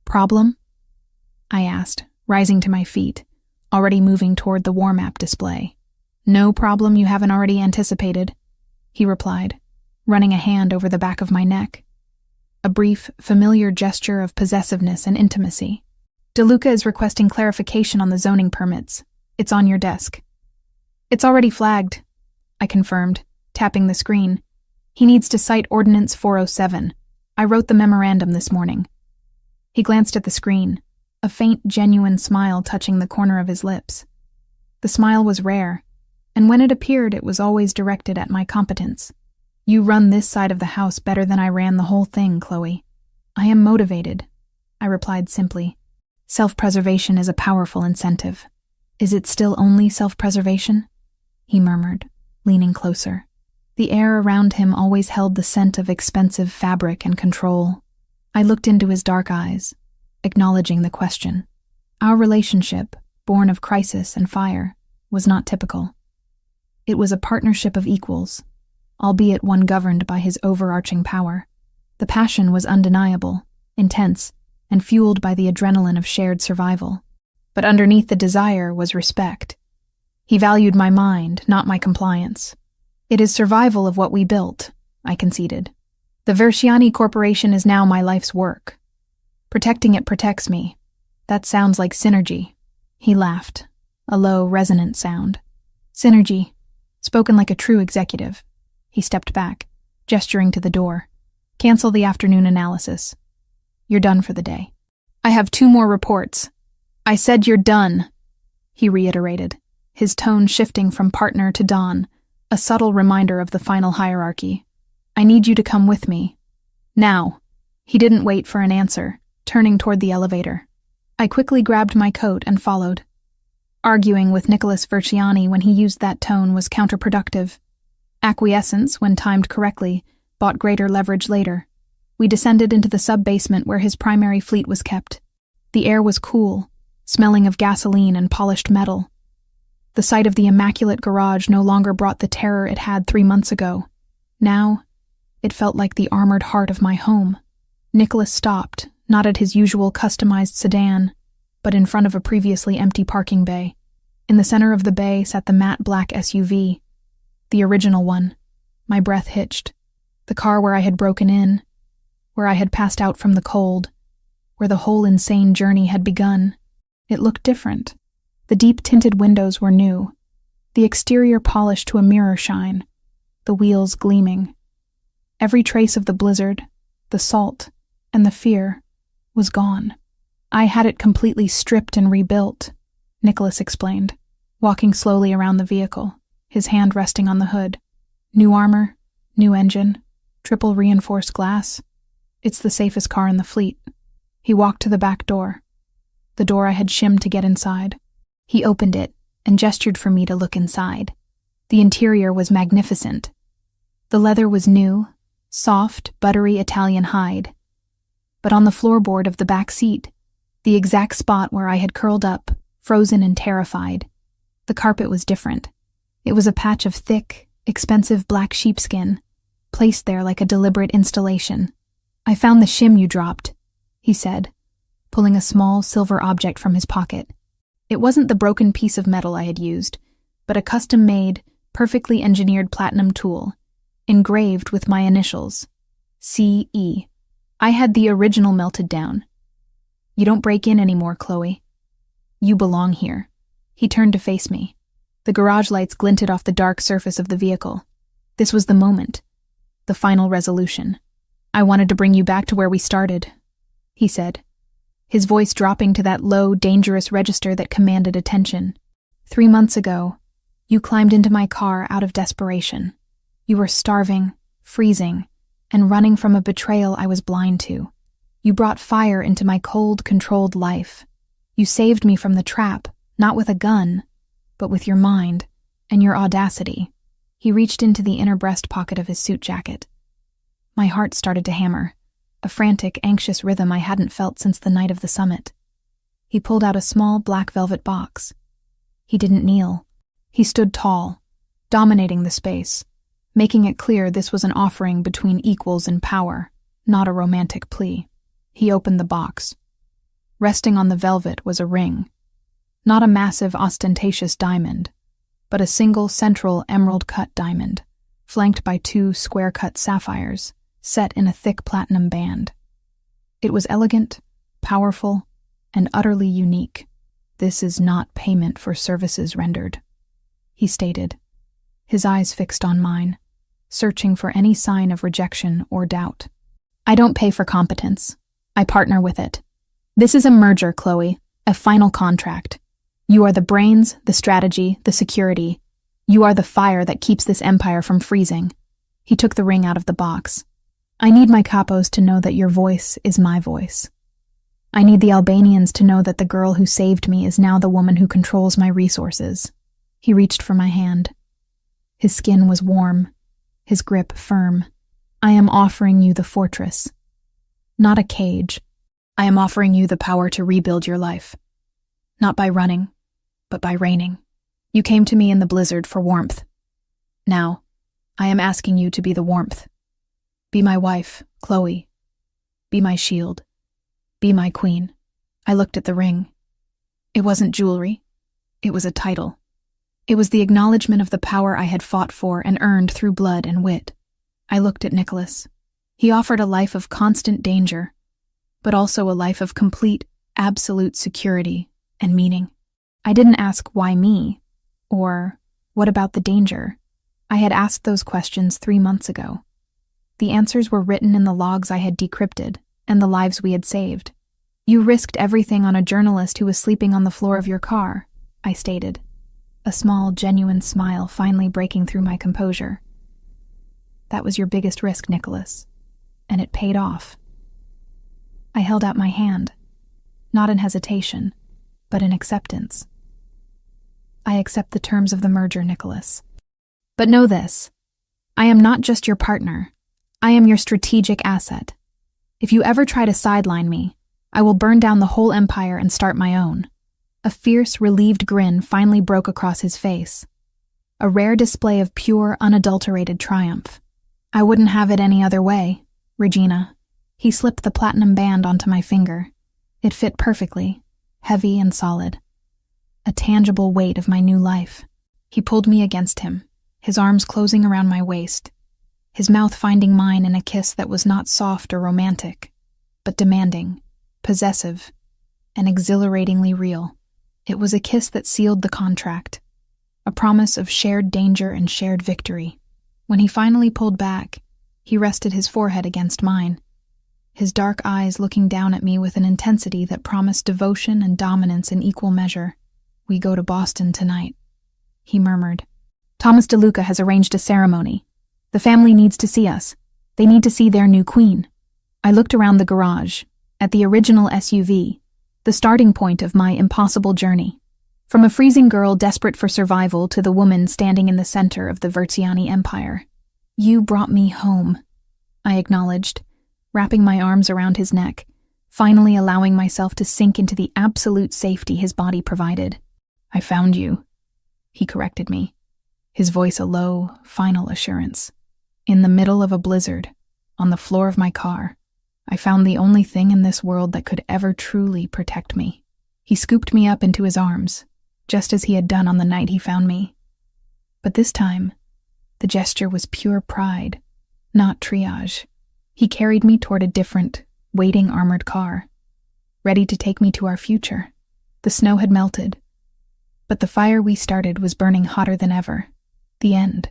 "Problem?" I asked, rising to my feet, already moving toward the war map display. "No problem you haven't already anticipated," he replied, running a hand over the back of my neck. A brief, familiar gesture of possessiveness and intimacy. "DeLuca is requesting clarification on the zoning permits. It's on your desk." "It's already flagged," I confirmed, tapping the screen. "He needs to cite Ordinance 407. I wrote the memorandum this morning." He glanced at the screen, a faint, genuine smile touching the corner of his lips. The smile was rare, and when it appeared, it was always directed at my competence. "You run this side of the house better than I ran the whole thing, Chloe." "I am motivated," I replied simply. "Self-preservation is a powerful incentive." "Is it still only self-preservation?" he murmured, leaning closer. The air around him always held the scent of expensive fabric and control. I looked into his dark eyes, acknowledging the question. Our relationship, born of crisis and fire, was not typical. It was a partnership of equals, albeit one governed by his overarching power. The passion was undeniable, intense, and fueled by the adrenaline of shared survival. But underneath the desire was respect. He valued my mind, not my compliance. "It is survival of what we built," I conceded. "The Versiani Corporation is now my life's work. Protecting it protects me. That sounds like synergy." He laughed, a low, resonant sound. "Synergy, spoken like a true executive." He stepped back, gesturing to the door. "Cancel the afternoon analysis. You're done for the day." "I have 2 more reports." "I said you're done," he reiterated, his tone shifting from partner to Don, a subtle reminder of the final hierarchy. "I need you to come with me. Now." He didn't wait for an answer, turning toward the elevator. I quickly grabbed my coat and followed. Arguing with Nicholas Versiani when he used that tone was counterproductive. Acquiescence, when timed correctly, bought greater leverage later. We descended into the sub-basement where his primary fleet was kept. The air was cool, smelling of gasoline and polished metal. The sight of the immaculate garage no longer brought the terror it had 3 months ago. Now, it felt like the armored heart of my home. Nicholas stopped, not at his usual customized sedan, but in front of a previously empty parking bay. In the center of the bay sat the matte black SUV, the original one. My breath hitched. The car where I had broken in, where I had passed out from the cold, where the whole insane journey had begun. It looked different. The deep-tinted windows were new, the exterior polished to a mirror shine, the wheels gleaming. Every trace of the blizzard, the salt, and the fear was gone. "I had it completely stripped and rebuilt," Nicholas explained, walking slowly around the vehicle, his hand resting on the hood. "New armor, new engine, triple reinforced glass. It's the safest car in the fleet." He walked to the back door, the door I had shimmed to get inside. He opened it and gestured for me to look inside. The interior was magnificent. The leather was new, soft, buttery Italian hide. But on the floorboard of the back seat, the exact spot where I had curled up, frozen and terrified, the carpet was different. It was a patch of thick, expensive black sheepskin, placed there like a deliberate installation. "I found the shim you dropped," he said, pulling a small silver object from his pocket. It wasn't the broken piece of metal I had used, but a custom-made, perfectly engineered platinum tool, engraved with my initials, C.E. I had the original melted down. "You don't break in anymore, Chloe. You belong here." He turned to face me. The garage lights glinted off the dark surface of the vehicle. This was the moment, the final resolution. "I wanted to bring you back to where we started," he said, his voice dropping to that low, dangerous register that commanded attention. 3 months ago, you climbed into my car out of desperation. You were starving, freezing, and running from a betrayal I was blind to. You brought fire into my cold, controlled life. You saved me from the trap, not with a gun, but with your mind. And your audacity. He reached into the inner breast pocket of his suit jacket. My heart started to hammer, a frantic, anxious rhythm I hadn't felt since the night of the summit. He pulled out a small black velvet box. He didn't kneel. He stood tall, dominating the space, making it clear this was an offering between equals in power, not a romantic plea. He opened the box. Resting on the velvet was a ring. Not a massive, ostentatious diamond, but a single central emerald-cut diamond, flanked by 2 square-cut sapphires, set in a thick platinum band. It was elegant, powerful, and utterly unique. "This is not payment for services rendered," he stated, his eyes fixed on mine, searching for any sign of rejection or doubt. "I don't pay for competence. I partner with it. This is a merger, Chloe, a final contract. You are the brains, the strategy, the security. You are the fire that keeps this empire from freezing." He took the ring out of the box. "I need my capos to know that your voice is my voice. I need the Albanians to know that the girl who saved me is now the woman who controls my resources." He reached for my hand. His skin was warm, his grip firm. "I am offering you the fortress. Not a cage. I am offering you the power to rebuild your life. Not by running, but by reigning. You came to me in the blizzard for warmth. Now, I am asking you to be the warmth. Be my wife, Chloe. Be my shield. Be my queen." I looked at the ring. It wasn't jewelry. It was a title. It was the acknowledgement of the power I had fought for and earned through blood and wit. I looked at Nicholas. He offered a life of constant danger, but also a life of complete, absolute security and meaning. I didn't ask why me, or what about the danger. I had asked those questions 3 months ago. The answers were written in the logs I had decrypted and the lives we had saved. "You risked everything on a journalist who was sleeping on the floor of your car," I stated, a small, genuine smile finally breaking through my composure. "That was your biggest risk, Nicholas, and it paid off." I held out my hand, not in hesitation, but in acceptance. "I accept the terms of the merger, Nicholas. But know this, I am not just your partner. I am your strategic asset. If you ever try to sideline me, I will burn down the whole empire and start my own." A fierce, relieved grin finally broke across his face, a rare display of pure, unadulterated triumph. "I wouldn't have it any other way, Regina." He slipped the platinum band onto my finger. It fit perfectly, heavy and solid. A tangible weight of my new life. He pulled me against him, his arms closing around my waist, his mouth finding mine in a kiss that was not soft or romantic, but demanding, possessive, and exhilaratingly real. It was a kiss that sealed the contract, a promise of shared danger and shared victory. When he finally pulled back, he rested his forehead against mine, his dark eyes looking down at me with an intensity that promised devotion and dominance in equal measure. "We go to Boston tonight," he murmured. "Thomas DeLuca has arranged a ceremony. The family needs to see us. They need to see their new queen." I looked around the garage, at the original SUV, the starting point of my impossible journey. From a freezing girl desperate for survival to the woman standing in the center of the Verziani Empire. "You brought me home," I acknowledged, wrapping my arms around his neck, finally allowing myself to sink into the absolute safety his body provided. "I found you," he corrected me, his voice a low, final assurance. "In the middle of a blizzard, on the floor of my car, I found the only thing in this world that could ever truly protect me." He scooped me up into his arms, just as he had done on the night he found me. But this time, the gesture was pure pride, not triage. He carried me toward a different, waiting armored car, ready to take me to our future. The snow had melted, but the fire we started was burning hotter than ever. The end.